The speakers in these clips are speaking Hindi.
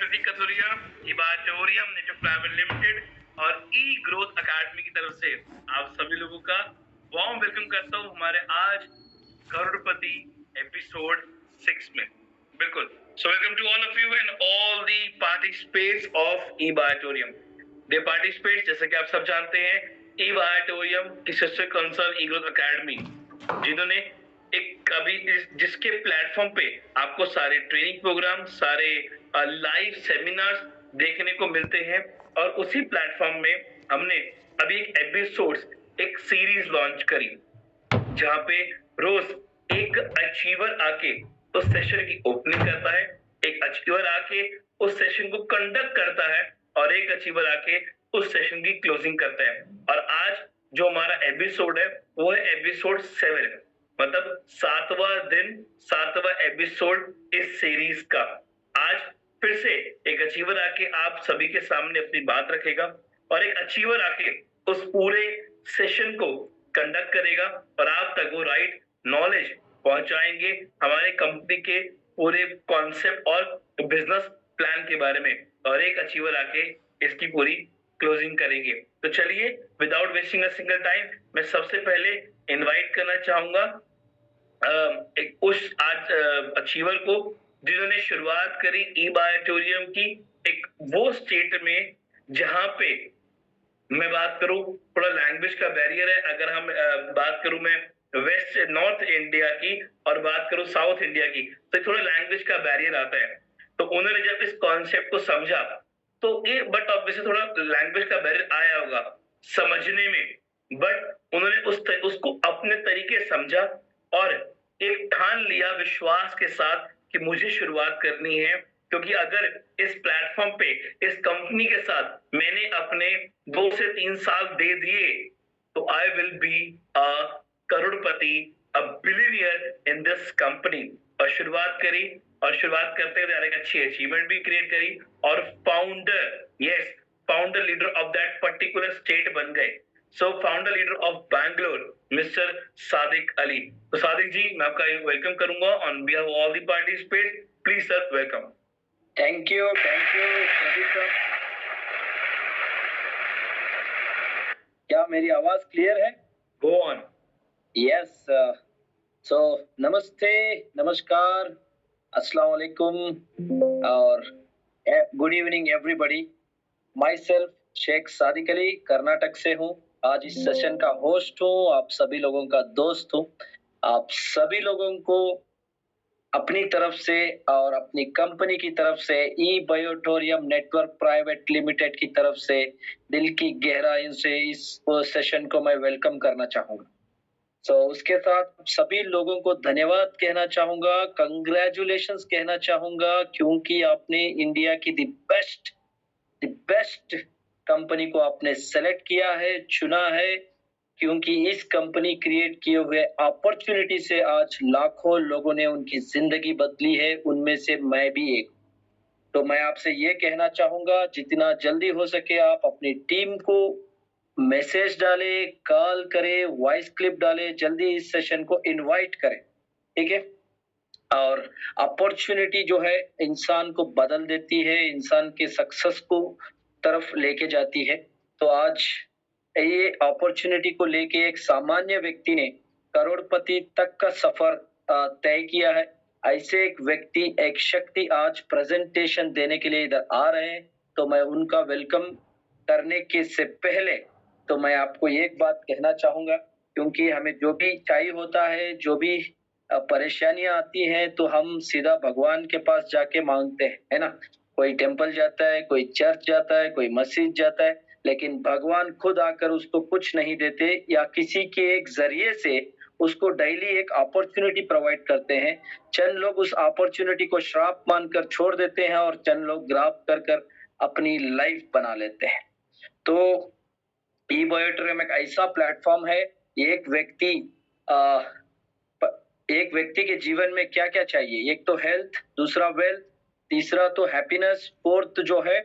प्रतीक कथुरिया, इबाटोरियम नेटवर्क प्राइवेट लिमिटेड और ई ग्रोथ अकेडमी की तरफ से आप सभी लोगों का वार्म वेलकम करता हूं हमारे आज करोड़पति एपिसोड 6 में। बिल्कुल, so welcome to all of you and all the participates ऑफ इबाटोरियम। दे पार्टिसिपेट्स, जैसा कि आप सब जानते हैं, इबाटोरियम की sister concern e growth academy, जिन्होंने एक अभी जिसके प्लेटफॉर्म पे आपको सारे ट्रेनिंग प्रोग्राम, सारे लाइव सेमिनार्स देखने को मिलते हैं। और उसी प्लेटफॉर्म में हमने अभी एक एपिसोड, एक सीरीज लॉन्च करी, जहां पे रोज एक अचीवर आके उस सेशन की ओपनिंग करता है, एक अचीवर आके उस सेशन को कंडक्ट करता है और एक अचीवर आके उस सेशन की क्लोजिंग करता है। और आज जो हमारा एपिसोड है वो है एपिसोड 7, मतलब 7वां दिन, 7वां एपिसोड इस सीरीज का। आज फिर से एक अचीवर आके आप सभी के सामने अपनी बात रखेगा और एक अचीवर आके उस पूरे सेशन को कंडक्ट करेगा और आप तक वो राइट नॉलेज पहुंचाएंगे हमारे कंपनी के पूरे कॉन्सेप्ट और बिजनेस प्लान के बारे में, और एक अचीवर आके इसकी पूरी क्लोजिंग करेंगे। तो चलिए, without wasting a single time, मैं सबसे पहले इनवाइट करना चाहूंगा एक उस आज अचीवर को जिन्होंने शुरुआत करी इबाटोरियम की एक वो स्टेट में जहां पे मैं बात करूं थोड़ा लैंग्वेज का बैरियर है। अगर हम बात करूं मैं वेस्ट नॉर्थ इंडिया की और बात करूं साउथ इंडिया की, तो थोड़ा लैंग्वेज का बैरियर आता है। तो उन्होंने जब इस कॉन्सेप्ट को समझा तो ये, बट ऑब्वियसली थोड़ा लैंग्वेज का बैरियर आया होगा समझने में, बट उन्होंने उसको अपने तरीके समझा और एक ठान लिया विश्वास के साथ कि मुझे शुरुआत करनी है, क्योंकि अगर इस प्लेटफॉर्म पे इस कंपनी के साथ मैंने अपने 2 से 3 साल दे दिए तो I will be a Crorepati, a billionaire in this company. और शुरुआत करी और शुरुआत करते हुए एक अच्छी अचीवमेंट भी क्रिएट करी और founder leader of that particular state बन गए। So founder leader of Bangalore mister Sadiq Ali. तो सादिक जी, मैं आपका वेलकम करूंगा on behalf of all the participants. Please sir, welcome. Thank you Pradeep sir. क्या मेरी आवाज क्लियर है? Go on. यस, सो नमस्ते, नमस्कार, अस्सलाम वालेकुम और good evening everybody. Myself Shaikh Sadiq Ali, Karnataka से हूँ। आज इस सेशन का होस्ट हूँ, आप सभी लोगों का दोस्त हूँ। आप सभी लोगों को अपनी तरफ से और अपनी कंपनी की तरफ से, इबाटोरियम नेटवर्क प्राइवेट लिमिटेड की तरफ से दिल की गहराई से इस सेशन को मैं वेलकम करना चाहूंगा। उसके साथ सभी लोगों को धन्यवाद कहना चाहूंगा, कंग्रेचुलेशंस कहना चाहूंगा, क्योंकि आपने इंडिया की द बेस्ट कंपनी को आपने सेलेक्ट किया है, चुना है, क्योंकि इस कंपनी क्रिएट किए हुए अपॉर्चुनिटी से आज लाखों लोगों ने उनकी जिंदगी बदली है, उनमें से मैं भी एक। तो मैं आपसे ये कहना चाहूंगा, जितना जल्दी हो सके आप अपनी टीम को मैसेज डाले, कॉल करे, वॉइस क्लिप डाले, जल्दी इस सेशन को इनवाइट करें, ठीक है? और अपॉर्चुनिटी जो है इंसान को बदल देती है, इंसान के सक्सेस को तरफ लेके जाती है। तो आज ये अपॉर्चुनिटी को लेके एक सामान्य व्यक्ति ने करोड़पति तक का सफर तय किया है। ऐसे एक व्यक्ति, एक शक्ति आज प्रेजेंटेशन देने के लिए इधर आ रहे हैं, तो मैं उनका वेलकम करने के से पहले तो मैं आपको एक बात कहना चाहूंगा, क्योंकि हमें जो भी चाहिए होता है, जो भी परेशानियां आती हैं, तो हम सीधा भगवान के पास जाके मांगते हैं, है ना? कोई टेम्पल जाता है, कोई चर्च जाता है, कोई मस्जिद जाता है, लेकिन भगवान खुद आकर उसको कुछ नहीं देते, या किसी के एक जरिए से उसको डेली एक अपॉर्चुनिटी प्रोवाइड करते हैं। चंद लोग उस अपॉर्चुनिटी को श्राप मानकर छोड़ देते हैं और चंद लोग ग्राफ कर अपनी लाइफ बना लेते हैं। तो इबाटोरियम एक ऐसा प्लेटफॉर्म है, एक व्यक्ति के जीवन में क्या क्या चाहिए, एक तो हेल्थ, दूसरा वेल्थ, तीसरा तो हैप्पीनेस, फोर्थ जो है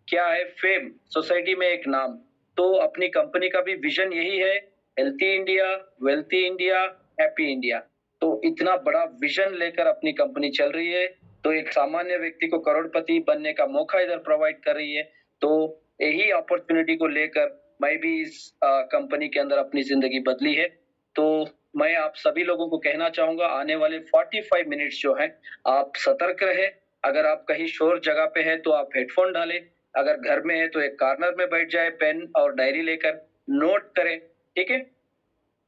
क्या है, फेम, सोसाइटी में एक नाम। तो अपनी कंपनी का भी विजन यही है, healthy India, wealthy India, happy India. तो इतना बड़ा विजन लेकर अपनी कंपनी चल रही है। तो एक सामान्य व्यक्ति को करोड़पति बनने का मौका इधर प्रोवाइड कर रही है। तो यही अपॉर्चुनिटी को लेकर मैं भी इस कंपनी के अंदर अपनी जिंदगी बदली है। तो मैं आप सभी लोगों को कहना चाहूंगा, आने वाले 45 मिनट्स जो है आप सतर्क रहे। अगर आप कहीं शोर जगह पे है तो आप हेडफोन डालें, अगर घर में है तो एक कॉर्नर में बैठ जाए, पेन और डायरी लेकर नोट करें, ठीक है।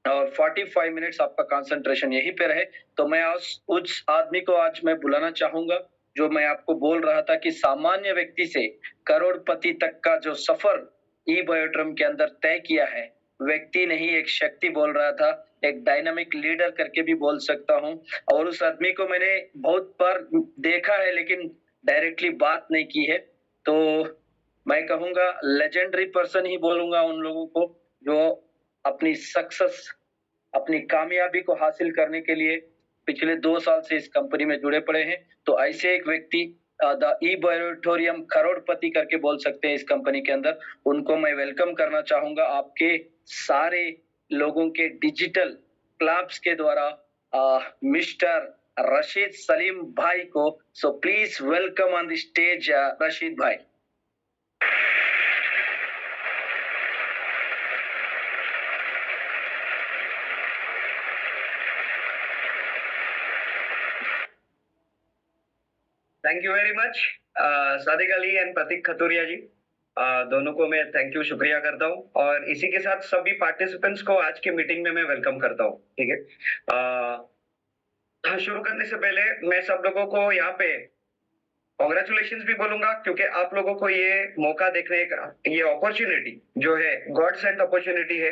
और 45 मिनट्स आपका कंसंट्रेशन यहीं पे रहे। तो मैं उस आदमी को आज मैं बुलाना चाहूंगा जो मैं आपको बोल रहा था कि सामान्य व्यक्ति से करोड़पति तक का जो सफर ई बायोट्रम के अंदर तय किया है, व्यक्ति नहीं एक शक्ति बोल रहा था, एक डायनामिक लीडर करके भी बोल सकता हूँ। और उस आदमी को मैंने बहुत बार देखा है लेकिन डायरेक्टली बात नहीं की है। तो मैं कहूंगा लेजेंडरी पर्सन ही बोलूंगा उन लोगों को जो अपनी सक्सेस, अपनी कामयाबी को हासिल करने के लिए पिछले 2 साल से इस कंपनी में जुड़े पड़े हैं। तो ऐसे एक व्यक्ति द ई बायोटोरियम करोड़पति करके बोल सकते हैं इस कंपनी के अंदर, उनको मैं वेलकम करना चाहूंगा आपके सारे लोगों के डिजिटल क्लब्स के द्वारा, मिस्टर रशीद सलीम भाई को। So please welcome on the stage Rashid bhai. Thank you very much Sadiq Ali and Prateek Khaturia ji, दोनों को मैं थैंक यू शुक्रिया करता हूँ और इसी के साथ सभी पार्टिसिपेंट्स को आज के मीटिंग में मैं वेलकम करता हूँ। ठीक है, शुरू करने से पहले मैं सब लोगों को यहाँ पे कॉन्ग्रेचुलेशंस भी बोलूंगा क्योंकि आप लोगों को ये मौका देखने का, ये अपॉर्चुनिटी जो है गॉड सेंट अपॉर्चुनिटी है।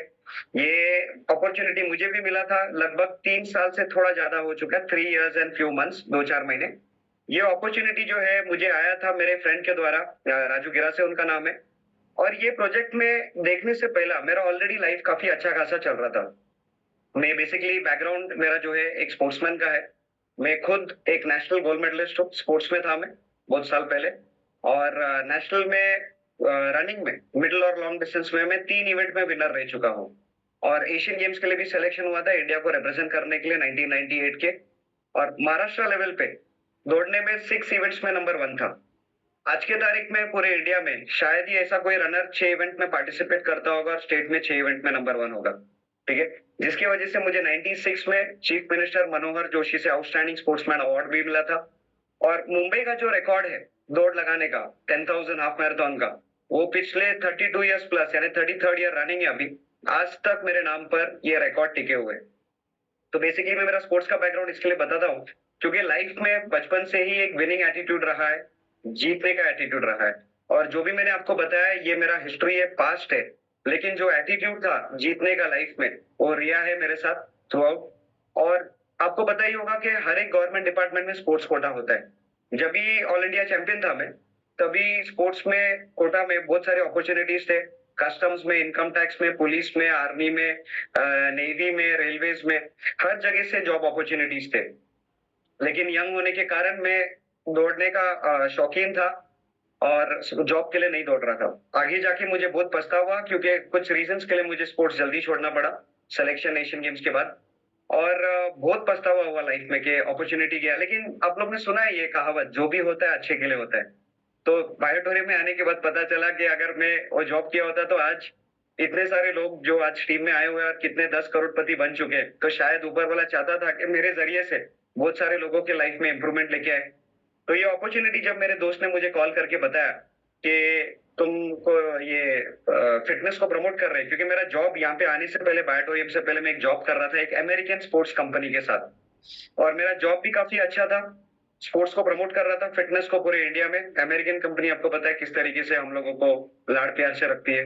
ये अपॉर्चुनिटी मुझे भी मिला था लगभग 3 साल से थोड़ा ज्यादा हो चुका है, 3 years and few months, 2-4 महीने। ये अपॉर्चुनिटी जो है मुझे आया था मेरे फ्रेंड के द्वारा, राजू गिरा से उनका नाम है। और ये प्रोजेक्ट में देखने से पहला मेरा ऑलरेडी लाइफ काफी अच्छा खासा चल रहा था। मैं बेसिकली बैकग्राउंड मेरा जो है एक स्पोर्ट्समैन का है। मैं खुद एक नेशनल गोल्ड मेडलिस्ट हूँ, स्पोर्ट्स में था मैं बहुत साल पहले। और नेशनल में रनिंग में मिडिल और लॉन्ग डिस्टेंस में मैं 3 इवेंट में विनर रह चुका हूँ। और एशियन गेम्स के लिए भी सिलेक्शन हुआ था इंडिया को रिप्रेजेंट करने के लिए 1998 के। और महाराष्ट्र लेवल पे दौड़ने में 6 इवेंट्स में नंबर 1 था। आज के तारीख में पूरे इंडिया में शायद ही ऐसा कोई रनर 6 इवेंट में पार्टिसिपेट करता होगा और स्टेट में 6 इवेंट में नंबर 1 होगा। ठीक है, जिसकी वजह से मुझे 96 में चीफ मिनिस्टर मनोहर जोशी से आउटस्टैंडिंग स्पोर्ट्समैन अवार्ड भी मिला था। और मुंबई का जो रिकॉर्ड है दौड़ लगाने का 10,000 हाफ मैराथन का, वो पिछले 32 इयर्स प्लस यानी 33rd ईयर रनिंग है अभी, आज तक मेरे नाम पर ये रिकॉर्ड टिके हुए। तो बेसिकली मैं मेरा स्पोर्ट्स का बैकग्राउंड इसके लिए बताता हूँ क्योंकि लाइफ में बचपन से ही एक विनिंग एटीट्यूड रहा है, जीतने का एटीट्यूड रहा है। और जो भी मैंने आपको बताया ये मेरा हिस्ट्री है, पास्ट है, लेकिन जो एटीट्यूड था जीतने का लाइफ में वो रिया है मेरे साथ थ्रू आउट। और आपको पता ही होगा कि हर एक गवर्नमेंट डिपार्टमेंट में स्पोर्ट्स कोटा होता है। जब भी ऑल इंडिया चैंपियन था मैं, तभी स्पोर्ट्स में कोटा में बहुत सारे अपॉर्चुनिटीज थे, कस्टम्स में, इनकम टैक्स में, पुलिस में, आर्मी में, नेवी में, रेलवेज में, हर जगह से जॉब अपॉर्चुनिटीज थे। लेकिन यंग होने के कारण मैं दौड़ने का शौकीन था और जॉब के लिए नहीं दौड़ रहा था। आगे जाके मुझे बहुत पछतावा हुआ क्योंकि कुछ रीजंस के लिए मुझे स्पोर्ट्स जल्दी छोड़ना पड़ा सिलेक्शन एशियन गेम्स के बाद। और बहुत पछतावा हुआ लाइफ में कि अपॉर्चुनिटी गया। लेकिन आप लोग ने सुना है ये कहावत, जो भी होता है अच्छे के लिए होता है। तो बायोटोरियम में आने के बाद पता चला कि अगर मैं वो जॉब किया होता तो आज इतने सारे लोग जो आज टीम में आए हुए हैं और कितने 10 करोड़पति बन चुके हैं, तो शायद ऊपर वाला चाहता था कि मेरे जरिए से बहुत सारे लोगों के लाइफ में इंप्रूवमेंट लेके आए। तो ये अपॉर्चुनिटी जब मेरे दोस्त ने मुझे कॉल करके बताया कि तुमको ये फिटनेस को प्रमोट कर रहे हैं, क्योंकि मेरा जॉब यहाँ पे आने से पहले, बायोटोरियम से पहले मैं एक जॉब कर रहा था एक अमेरिकन स्पोर्ट्स कंपनी के साथ, और मेरा जॉब भी काफी अच्छा था, स्पोर्ट्स को प्रमोट कर रहा था, फिटनेस को पूरे इंडिया में। अमेरिकन कंपनी आपको पता है किस तरीके से हम लोगों को लाड़ प्यार से रखती है,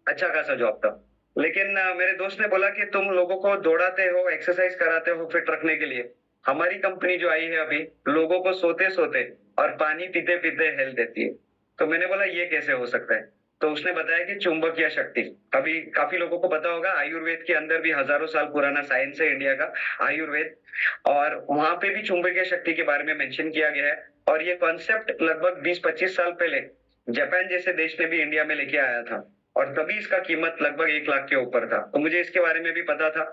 अच्छा खासा जॉब था। लेकिन मेरे दोस्त ने बोला कि तुम लोगों को दौड़ाते हो, एक्सरसाइज कराते हो फिट रखने के लिए, हमारी कंपनी जो आई है अभी लोगों को सोते सोते और पानी पीते पीते हेल्थ देती है। तो मैंने बोला ये कैसे हो सकता है? तो उसने बताया कि चुंबकीय शक्ति, अभी काफी लोगों को पता होगा आयुर्वेद के अंदर भी हजारों साल पुराना साइंस है इंडिया का आयुर्वेद, और वहां पे भी चुंबकीय शक्ति के बारे में मेंशन किया गया है। और ये कॉन्सेप्ट लगभग 20-25 साल पहले जापान जैसे देश ने भी इंडिया में लेके आया था, और तभी इसका कीमत लगभग 1 लाख के ऊपर था। तो मुझे इसके बारे में भी पता था।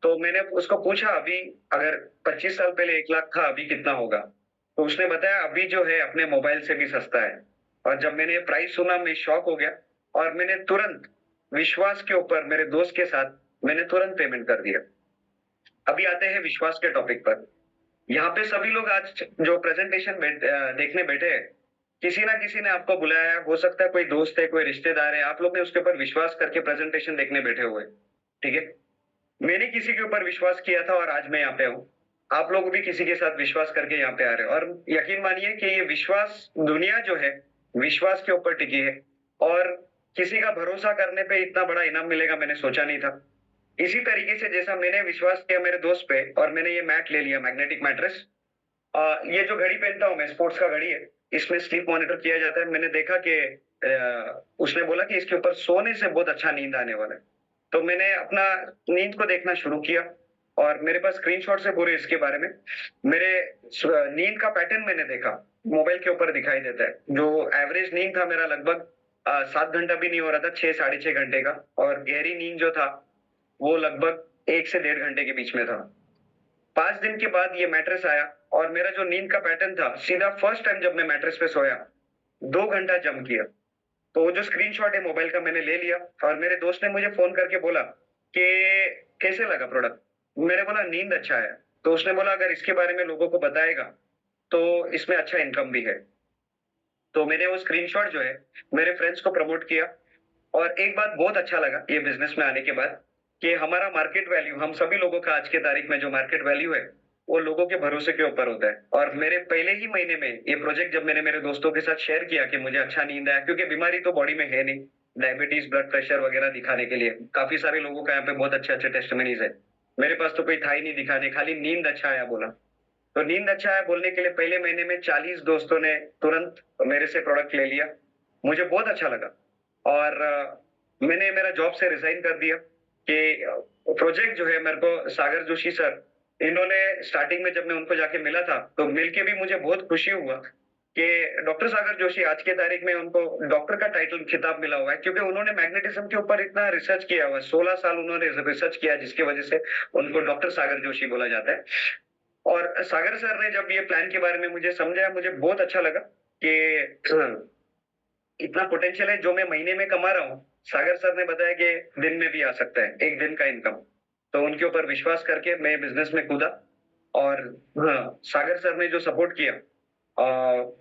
तो मैंने उसको पूछा अभी अगर 25 साल पहले 1 लाख था, अभी कितना होगा? तो उसने बताया अभी जो है अपने मोबाइल से भी सस्ता है। और जब मैंने प्राइस सुना मैं शॉक हो गया और मैंने तुरंत विश्वास के ऊपर मेरे दोस्त के साथ मैंने तुरंत पेमेंट कर दिया। अभी आते हैं विश्वास के टॉपिक पर। यहाँ पे सभी लोग आज जो प्रेजेंटेशन देखने बैठे हैं, किसी ना किसी ने आपको बुलाया है, हो सकता है कोई दोस्त है, कोई रिश्तेदार है, आप लोग ने उसके ऊपर विश्वास करके प्रेजेंटेशन देखने बैठे हुए हैं, ठीक है। मैंने किसी के ऊपर विश्वास किया था और आज मैं यहाँ पे हूँ। आप लोग भी किसी के साथ विश्वास करके यहाँ पे आ रहे हो और यकीन मानिए कि ये विश्वास, दुनिया जो है विश्वास के ऊपर टिकी है और किसी का भरोसा करने पे इतना बड़ा इनाम मिलेगा मैंने सोचा नहीं था। इसी तरीके से जैसा मैंने विश्वास किया मेरे दोस्त पे और मैंने ये मैट ले लिया, मैग्नेटिक मैट्रेस। ये जो घड़ी पहनता हूँ मैं, स्पोर्ट्स का घड़ी है, इसमें स्लीप मॉनिटर किया जाता है। मैंने देखा कि उसने बोला कि इसके ऊपर सोने से बहुत अच्छा नींद आने वाला है, तो मैंने अपना नींद को देखना शुरू किया और मेरे पास स्क्रीनशॉट्स है पूरे इसके बारे में। मेरे नींद का पैटर्न मैंने देखा, मोबाइल के ऊपर दिखाई देता है। जो एवरेज नींद था मेरा लगभग 7 घंटा भी नहीं हो रहा था, 6 साढ़े 6 घंटे का, और गहरी नींद जो था वो लगभग 1 से 1.5 घंटे के बीच में था। 5 दिन के बाद ये मैट्रेस आया और मेरा जो नींद का पैटर्न था, सीधा फर्स्ट टाइम जब मैं मैट्रेस पे सोया 2 घंटा जम किया। तो वो जो स्क्रीनशॉट है मोबाइल का मैंने ले लिया और मेरे दोस्त ने मुझे फोन करके बोला कि कैसे लगा प्रोडक्ट। मैंने बोला नींद अच्छा है। तो उसने बोला अगर इसके बारे में लोगों को बताएगा तो इसमें अच्छा इनकम भी है। तो मैंने वो स्क्रीनशॉट जो है मेरे फ्रेंड्स को प्रमोट किया। और एक बात बहुत अच्छा लगा ये बिजनेस में आने के बाद कि हमारा मार्केट वैल्यू, हम सभी लोगों का आज के तारीख में जो मार्केट वैल्यू है वो लोगों के भरोसे के ऊपर होता है। और मेरे पहले ही महीने में ये प्रोजेक्ट जब मैंने मेरे दोस्तों के साथ शेयर किया कि मुझे अच्छा नींद आया, क्योंकि बीमारी तो बॉडी में है नहीं, डायबिटीज, ब्लड प्रेशर वगैरह दिखाने के लिए काफी सारे लोगों का यहाँ पे बहुत अच्छे अच्छे टेस्टिमनीज है। मेरे पास तो कोई था ही नहीं दिखाने, खाली नींद अच्छा आया बोला। तो नींद अच्छा है बोलने के लिए पहले महीने में 40 दोस्तों ने तुरंत मेरे से प्रोडक्ट ले लिया। मुझे बहुत अच्छा लगा और मैंने मेरा जॉब से रिजाइन कर दिया कि प्रोजेक्ट जो है मेरे को सागर जोशी सर, इन्होंने स्टार्टिंग में जब मैं उनको जाके मिला था तो मिलके भी मुझे बहुत खुशी हुआ कि डॉक्टर सागर जोशी आज के तारीख में उनको डॉक्टर का टाइटल खिताब मिला हुआ है, क्योंकि उन्होंने मैग्नेटिज्म के ऊपर इतना रिसर्च किया हुआ है। 16 साल उन्होंने रिसर्च किया जिसकी वजह से उनको डॉक्टर सागर जोशी बोला जाता है। और सागर सर ने जब ये प्लान के बारे में मुझे समझाया, मुझे बहुत अच्छा लगा कि इतना पोटेंशियल है जो मैं महीने में कमा रहा हूँ, सागर सर ने बताया कि दिन में भी आ सकता है, एक दिन का इनकम। तो उनके ऊपर विश्वास करके मैं बिजनेस में कूदा और हाँ, सागर सर ने जो सपोर्ट किया,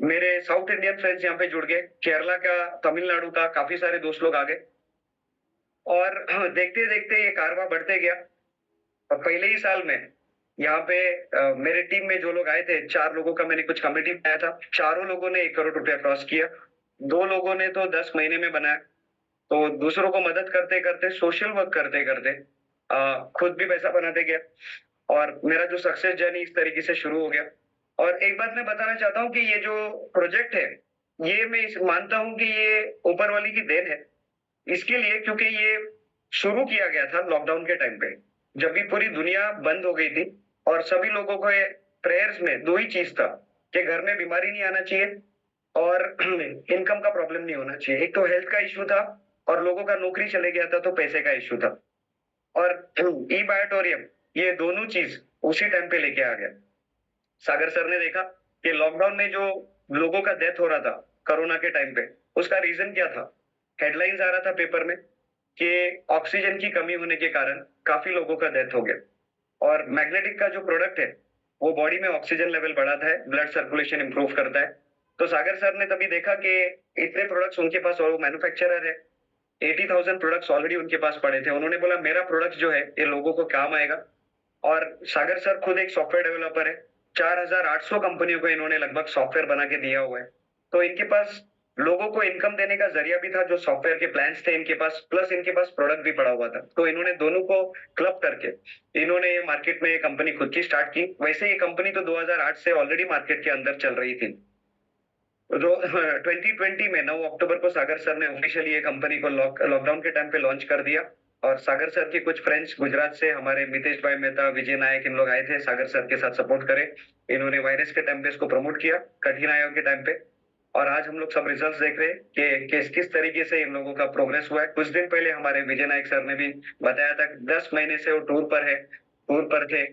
मेरे साउथ इंडियन फ्रेंड्स यहाँ पे जुड़ गए, केरला का, तमिलनाडु का काफी सारे दोस्त लोग आ गए और देखते देखते ये कारवां बढ़ते गया। और पहले ही साल में यहाँ पे मेरे टीम में जो लोग आए थे, 4 लोगों का मैंने कुछ कमेटी बनाया था, चारों लोगों ने 1 करोड़ रुपया क्रॉस किया। 2 लोगों ने तो 10 महीने में बनाया। तो दूसरों को मदद करते करते, सोशल वर्क करते करते खुद भी पैसा बनाते गया और मेरा जो सक्सेस जर्नी इस तरीके से शुरू हो गया। और एक बात मैं बताना चाहता हूँ कि ये जो प्रोजेक्ट है, ये मैं मानता हूँ कि ये ऊपर वाली की देन है। इसके लिए क्योंकि ये शुरू किया गया था लॉकडाउन के टाइम पे, जब भी पूरी दुनिया बंद हो गई थी और सभी लोगों को प्रेयर्स में 2 ही चीज था कि घर में बीमारी नहीं आना चाहिए और इनकम का प्रॉब्लम नहीं होना चाहिए। एक तो हेल्थ का इश्यू था और लोगों का नौकरी चले गया था तो पैसे का इश्यू था। और ई बायोटोरियम, ये दोनों चीज उसी टाइम पे लेके आ गया। सागर सर ने देखा कि लॉकडाउन में जो लोगों का डेथ हो रहा था कोरोना के टाइम पे, उसका रीजन क्या था? हेडलाइंस आ रहा था पेपर में कि ऑक्सीजन की कमी होने के कारण काफी लोगों का डेथ हो गया। और मैग्नेटिक का जो प्रोडक्ट है वो बॉडी में ऑक्सीजन लेवल बढ़ाता है, ब्लड सर्कुलेशन इंप्रूव करता है। तो सागर सर ने तभी देखा कि इतने प्रोडक्ट्स उनके पास, और वो मैन्युफैक्चरर है, 80,000 प्रोडक्ट्स ऑलरेडी उनके पास पड़े थे। उन्होंने बोला मेरा प्रोडक्ट जो है ये लोगों को काम आएगा। और सागर सर खुद एक सॉफ्टवेयर डेवलपर है, 4,800 कंपनियों को इन्होंने लगभग सॉफ्टवेयर बना के दिया हुआ है। तो इनके पास लोगों को इनकम देने का जरिया भी था, जो सॉफ्टवेयर के प्लान्स थे इनके पास, प्लस इनके पास प्रोडक्ट भी पड़ा हुआ था। तो इन्होंने दोनों को क्लब करके इन्होंने मार्केट में ये कंपनी खुद की स्टार्ट की। वैसे ये कंपनी तो 2008 से ऑलरेडी मार्केट के अंदर चल रही थी। 2020 में 9 अक्टूबर को सागर सर ने ऑफिशियली ये कंपनी को लॉकडाउन के टाइम पे लॉन्च कर दिया। और सागर सर के कुछ फ्रेंड्स गुजरात से, हमारे मितेश भाई मेहता, विजय नायक, इन लोग आए थे सागर सर के साथ सपोर्ट करे। इन्होंने वायरस के टाइम पे इसको प्रमोट किया, कठिन आयोग के टाइम पे। और आज हम लोग सब रिजल्ट्स देख रहे हैं कि किस तरीके से इन लोगों का प्रोग्रेस हुआ है। कुछ दिन पहले हमारे विजय नायक सर ने भी बताया था 10 महीने से वो टूर पर थे,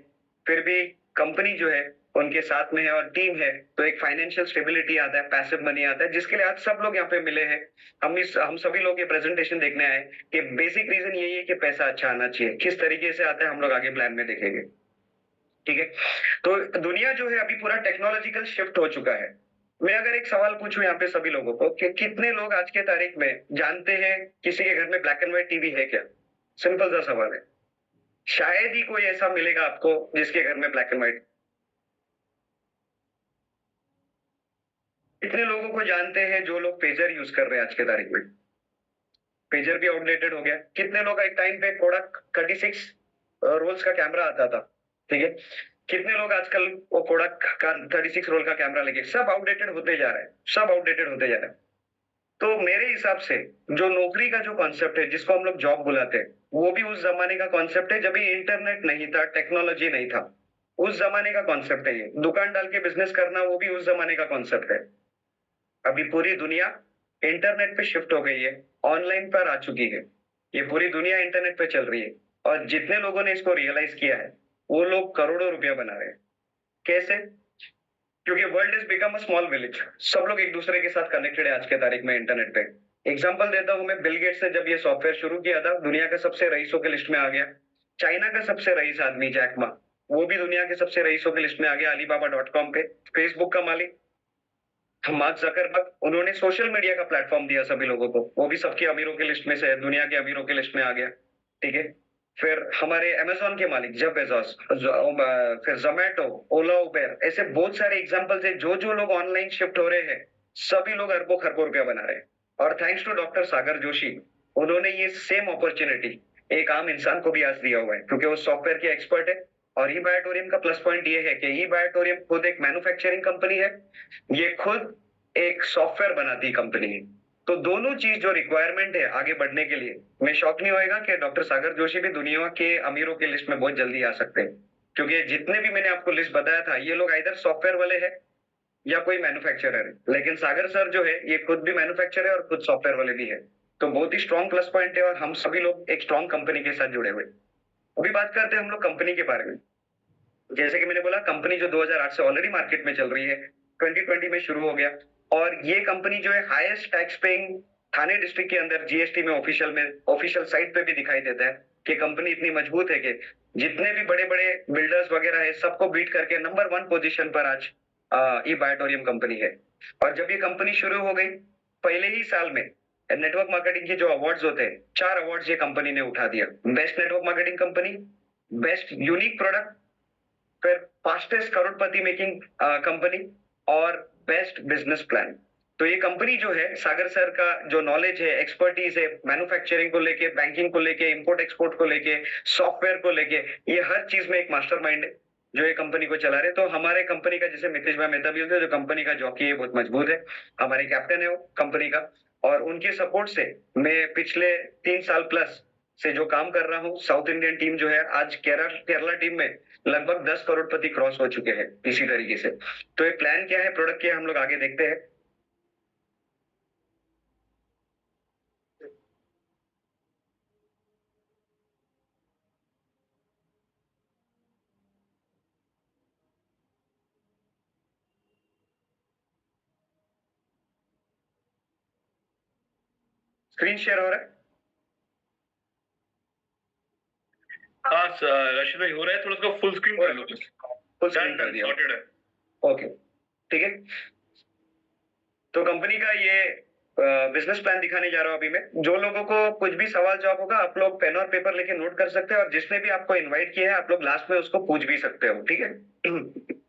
फिर भी कंपनी जो है उनके साथ में है और टीम है, तो एक फाइनेंशियल स्टेबिलिटी आता है, पैसिव मनी आता है, जिसके लिए आज सब लोग यहाँ पे मिले हैं। हम सभी लोग ये प्रेजेंटेशन देखने आए कि बेसिक रीजन यही है कि पैसा अच्छा आना चाहिए। किस तरीके से आता है हम लोग आगे प्लान में देखेंगे, ठीक है। तो दुनिया जो है अभी पूरा टेक्नोलॉजिकल शिफ्ट हो चुका है। मैं अगर एक सवाल पूछूं यहाँ पे सभी लोगों को कि कितने लोग आज के तारीख में जानते हैं किसी के घर में ब्लैक एंड व्हाइट टीवी है क्या? सिंपल सा सवाल है। शायद ही कोई ऐसा मिलेगा आपको जिसके घर में ब्लैक एंड व्हाइट। कितने लोगों को जानते हैं जो लोग पेजर यूज कर रहे हैं आज के तारीख में? पेजर भी आउटडेटेड हो गया। कितने लोग एक टाइम पे कोडक 36 रोल्स का कैमरा आता था, ठीक है। कितने लोग आजकल वो कोडक का 36 रोल का कैमरा लेके, सब आउटडेटेड होते जा रहा है, सब आउटडेटेड होते जा रहा है। तो मेरे हिसाब से जो नौकरी का जो कॉन्सेप्ट है, जिसको हम लोग जॉब बुलाते हैं, वो भी उस जमाने का कॉन्सेप्ट है जब ये इंटरनेट नहीं था, टेक्नोलॉजी नहीं था। उस जमाने का कॉन्सेप्ट है ये। दुकान डाल के बिजनेस करना, वो भी उस जमाने का कॉन्सेप्ट है। अभी पूरी दुनिया इंटरनेट पे शिफ्ट हो गई है, ऑनलाइन पर आ चुकी है। ये पूरी दुनिया इंटरनेट पे चल रही है और जितने लोगों ने इसको रियलाइज किया है वो लोग करोड़ों रुपया बना रहे हैं। कैसे? क्योंकि world is become a small village. सब लोग एक दूसरे के साथ कनेक्टेड है आज के तारीख में इंटरनेट पे। एग्जांपल देता हूं मैं, बिल गेट्स ने जब ये सॉफ्टवेयर शुरू किया था, दुनिया का सबसे रईसों की लिस्ट में आ गया। चाइना का सबसे रईस आदमी जैक मा, वो भी दुनिया के सबसे रईसों की लिस्ट में आ गया alibaba.com पे। फेसबुक का मालिक मार्क जकरबर्ग, उन्होंने सोशल मीडिया का प्लेटफॉर्म दिया सभी लोगों को, वो भी सबके अमीरों की लिस्ट में से है, दुनिया के अमीरों की लिस्ट में आ गया, ठीक है। फिर हमारे अमेजोन के मालिक जेफ बेजोस, फिर जोमेटो, ओला, उबेर, ऐसे बहुत सारे एग्जांपल्स है। जो जो लोग ऑनलाइन शिफ्ट हो रहे हैं, सभी लोग अरबों खरबों रुपया बना रहे हैं। और थैंक्स टू डॉक्टर सागर जोशी, उन्होंने ये सेम अपॉर्चुनिटी एक आम इंसान को भी आज दिया हुआ है, क्योंकि वो सॉफ्टवेयर के एक्सपर्ट है। और ई बायोटोरियम का प्लस पॉइंट ये है कि ई बायोटोरियम खुद एक मैन्युफैक्चरिंग कंपनी है, ये खुद एक सॉफ्टवेयर बनाती कंपनी है। तो दोनों चीज जो रिक्वायरमेंट है आगे बढ़ने के लिए, मैं शॉक नहीं होएगा कि डॉक्टर सागर जोशी भी दुनिया के अमीरों की लिस्ट में बहुत जल्दी आ सकते हैं। क्योंकि जितने भी मैंने आपको लिस्ट बताया था, ये लोग इधर सॉफ्टवेयर वाले हैं या कोई मैन्युफैक्चरर है। लेकिन सागर सर जो है, ये खुद भी मैन्युफैक्चरर है और खुद सॉफ्टवेयर वाले भी है। तो बहुत ही स्ट्रॉन्ग प्लस पॉइंट है और हम सभी लोग एक स्ट्रॉन्ग कंपनी के साथ जुड़े हुए। अभी बात करते हैं हम लोग कंपनी के बारे में। जैसे कि मैंने बोला, कंपनी जो 2008 से ऑलरेडी मार्केट में चल रही है, 2020 में शुरू हो गया। और ये कंपनी जो है हाईएस्ट टैक्स पेइंग थाने डिस्ट्रिक्ट के अंदर जीएसटी में ऑफिशियल साइट पे भी दिखाई देता है कि कंपनी इतनी मजबूत है कि जितने भी बड़े बड़े बिल्डर्स वगैरह है, सबको बीट करके नंबर 1 पोजीशन पर आज ई बायोटोरियम कंपनी है। और जब ये कंपनी शुरू हो गई, पहले ही साल में नेटवर्क मार्केटिंग के जो अवार्ड्स होते हैं, 4 अवार्ड्स ये कंपनी ने उठा दिया। Best network marketing company, best unique product, फिर फास्टेस्ट करोड़पति मेकिंग कंपनी और बेस्ट बिजनेस प्लान। तो ये कंपनी जो है, सागर सर का जो नॉलेज है, एक्सपर्टीज है, मैन्युफैक्चरिंग को लेके, बैंकिंग को लेके, इंपोर्ट एक्सपोर्ट को लेके, सॉफ्टवेयर को लेके, ये हर चीज में एक मास्टरमाइंड है जो ये कंपनी को चला रहे। तो हमारे कंपनी का, जैसे मितेश भाई मेहता भी होते हैं, जो कंपनी का जॉकी है, बहुत मजबूत है, हमारे कैप्टन है वो कंपनी का। और उनके सपोर्ट से मैं पिछले 3 साल प्लस से जो काम कर रहा हूँ, साउथ इंडियन टीम जो है, आज केरला टीम में लगभग 10 करोड़पति क्रॉस हो चुके हैं इसी तरीके से। तो ये प्लान क्या है, प्रोडक्ट क्या है, हम लोग आगे देखते हैं। स्क्रीन शेयर हो रहा है? हाँ रशीद भाई, हो रहा है, थोड़ा सा फुल स्क्रीन कर लो बस। फुल स्क्रीन कर दिया, सॉर्टेड है। ओके, ठीक है। तो कंपनी का ये बिजनेस प्लान दिखाने जा रहा हूं अभी मैं। जो लोगों को कुछ भी सवाल जवाब होगा, आप लोग पेन और पेपर लेके नोट कर सकते हैं, और जिसने भी आपको इनवाइट किया है, आप लोग लास्ट में उसको पूछ भी सकते हो, ठीक है।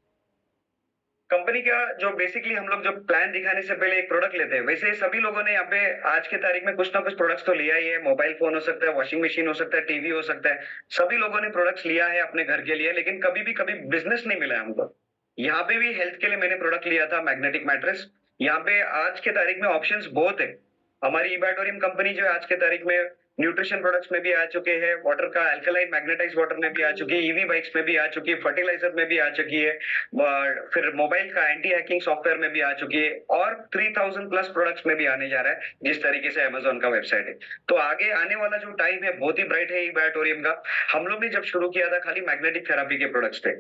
कंपनी का जो बेसिकली हम लोग जो प्लान दिखाने से पहले एक प्रोडक्ट लेते हैं, वैसे सभी लोगों ने यहाँ पे आज के तारीख में कुछ ना कुछ प्रोडक्ट्स तो लिया ही है। मोबाइल फोन हो सकता है, वॉशिंग मशीन हो सकता है, टीवी हो सकता है, सभी लोगों ने प्रोडक्ट्स लिया है अपने घर के लिए, लेकिन कभी बिजनेस नहीं मिला है हमको। यहाँ पे भी हेल्थ के लिए मैंने प्रोडक्ट लिया था, मैग्नेटिक मैट्रेस। यहाँ पे आज के तारीख में ऑप्शंस बहुत है। हमारी इबाटोरियम कंपनी जो है आज के तारीख में न्यूट्रिशन प्रोडक्ट्स में भी आ चुके हैं, वाटर का अल्कलाइन मैग्नेटाइज वाटर में भी आ चुकी है, ईवी बाइक्स में भी आ चुकी है, फर्टिलाइजर में भी आ चुकी है, फिर मोबाइल का एंटी हैकिंग सॉफ्टवेयर में भी आ चुकी है, और 3000 प्लस प्रोडक्ट्स में भी आने जा रहा है, जिस तरीके से अमेजोन का वेबसाइट है। तो आगे आने वाला जो टाइम है बहुत ही ब्राइट है ई बायोटोरियम का। हम लोग ने जब शुरू किया था, खाली मैग्नेटिक थेरापी के प्रोडक्ट्स थे,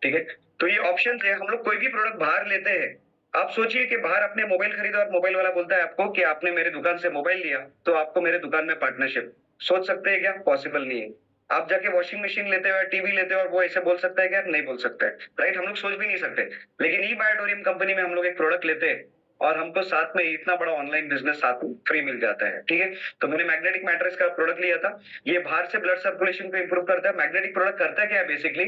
ठीक है। तो ये ऑप्शन है, हम लोग कोई भी प्रोडक्ट बाहर लेते हैं, आप सोचिए कि बाहर आपने मोबाइल खरीदा और मोबाइल वाला बोलता है आपको कि आपने मेरे दुकान से मोबाइल लिया तो आपको मेरे दुकान में पार्टनरशिप। सोच सकते हैं क्या? पॉसिबल नहीं है। आप जाके वॉशिंग मशीन लेते हो या टीवी लेते हो और वो ऐसे बोल सकता है क्या? नहीं बोल सकता है, राइट? हम लोग सोच भी नहीं सकते। लेकिन ई बायोटोरियम कंपनी में हम लोग एक प्रोडक्ट लेते हैं और हमको साथ में इतना बड़ा ऑनलाइन बिजनेस साथ में फ्री मिल जाता है, ठीक है। तो मैंने मैग्नेटिक मैट्रेस का प्रोडक्ट लिया था। ये बाहर से ब्लड सर्कुलेशन को इंप्रूव करता है। मैग्नेटिक प्रोडक्ट करता है क्या है? बेसिकली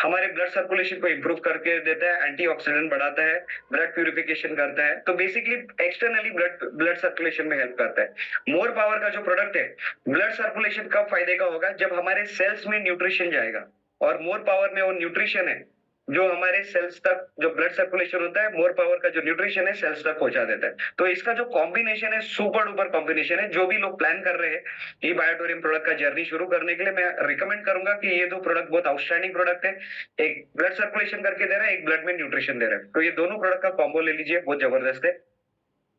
हमारे ब्लड सर्कुलेशन को इंप्रूव करके देता है, एंटीऑक्सीडेंट बढ़ाता है, ब्लड प्यूरिफिकेशन करता है। तो बेसिकली एक्सटर्नली ब्लड सर्कुलेशन में हेल्प करता है। मोर पावर का जो प्रोडक्ट है, ब्लड सर्कुलेशन कब फायदे का होगा? जब हमारे सेल्स में न्यूट्रिशन जाएगा। और मोर पावर में वो न्यूट्रिशन है जो हमारे सेल्स तक, जो ब्लड सर्कुलेशन होता है, मोर पावर का जो न्यूट्रिशन है सेल्स तक पहुंचा देता है। तो इसका जो कॉम्बिनेशन है, सुपर डुपर कॉम्बिनेशन है। जो भी लोग प्लान कर रहे हैं ई बायोटोरियम प्रोडक्ट का जर्नी शुरू करने के लिए, मैं रिकमेंड करूंगा कि ये दो प्रोडक्ट बहुत आउटस्टैंडिंग प्रोडक्ट है। एक ब्लड सर्कुलेशन करके दे रहा है, एक ब्लड में न्यूट्रिशन दे रहा है। तो ये दोनों प्रोडक्ट का कॉम्बो ले लीजिए, बहुत जबरदस्त है।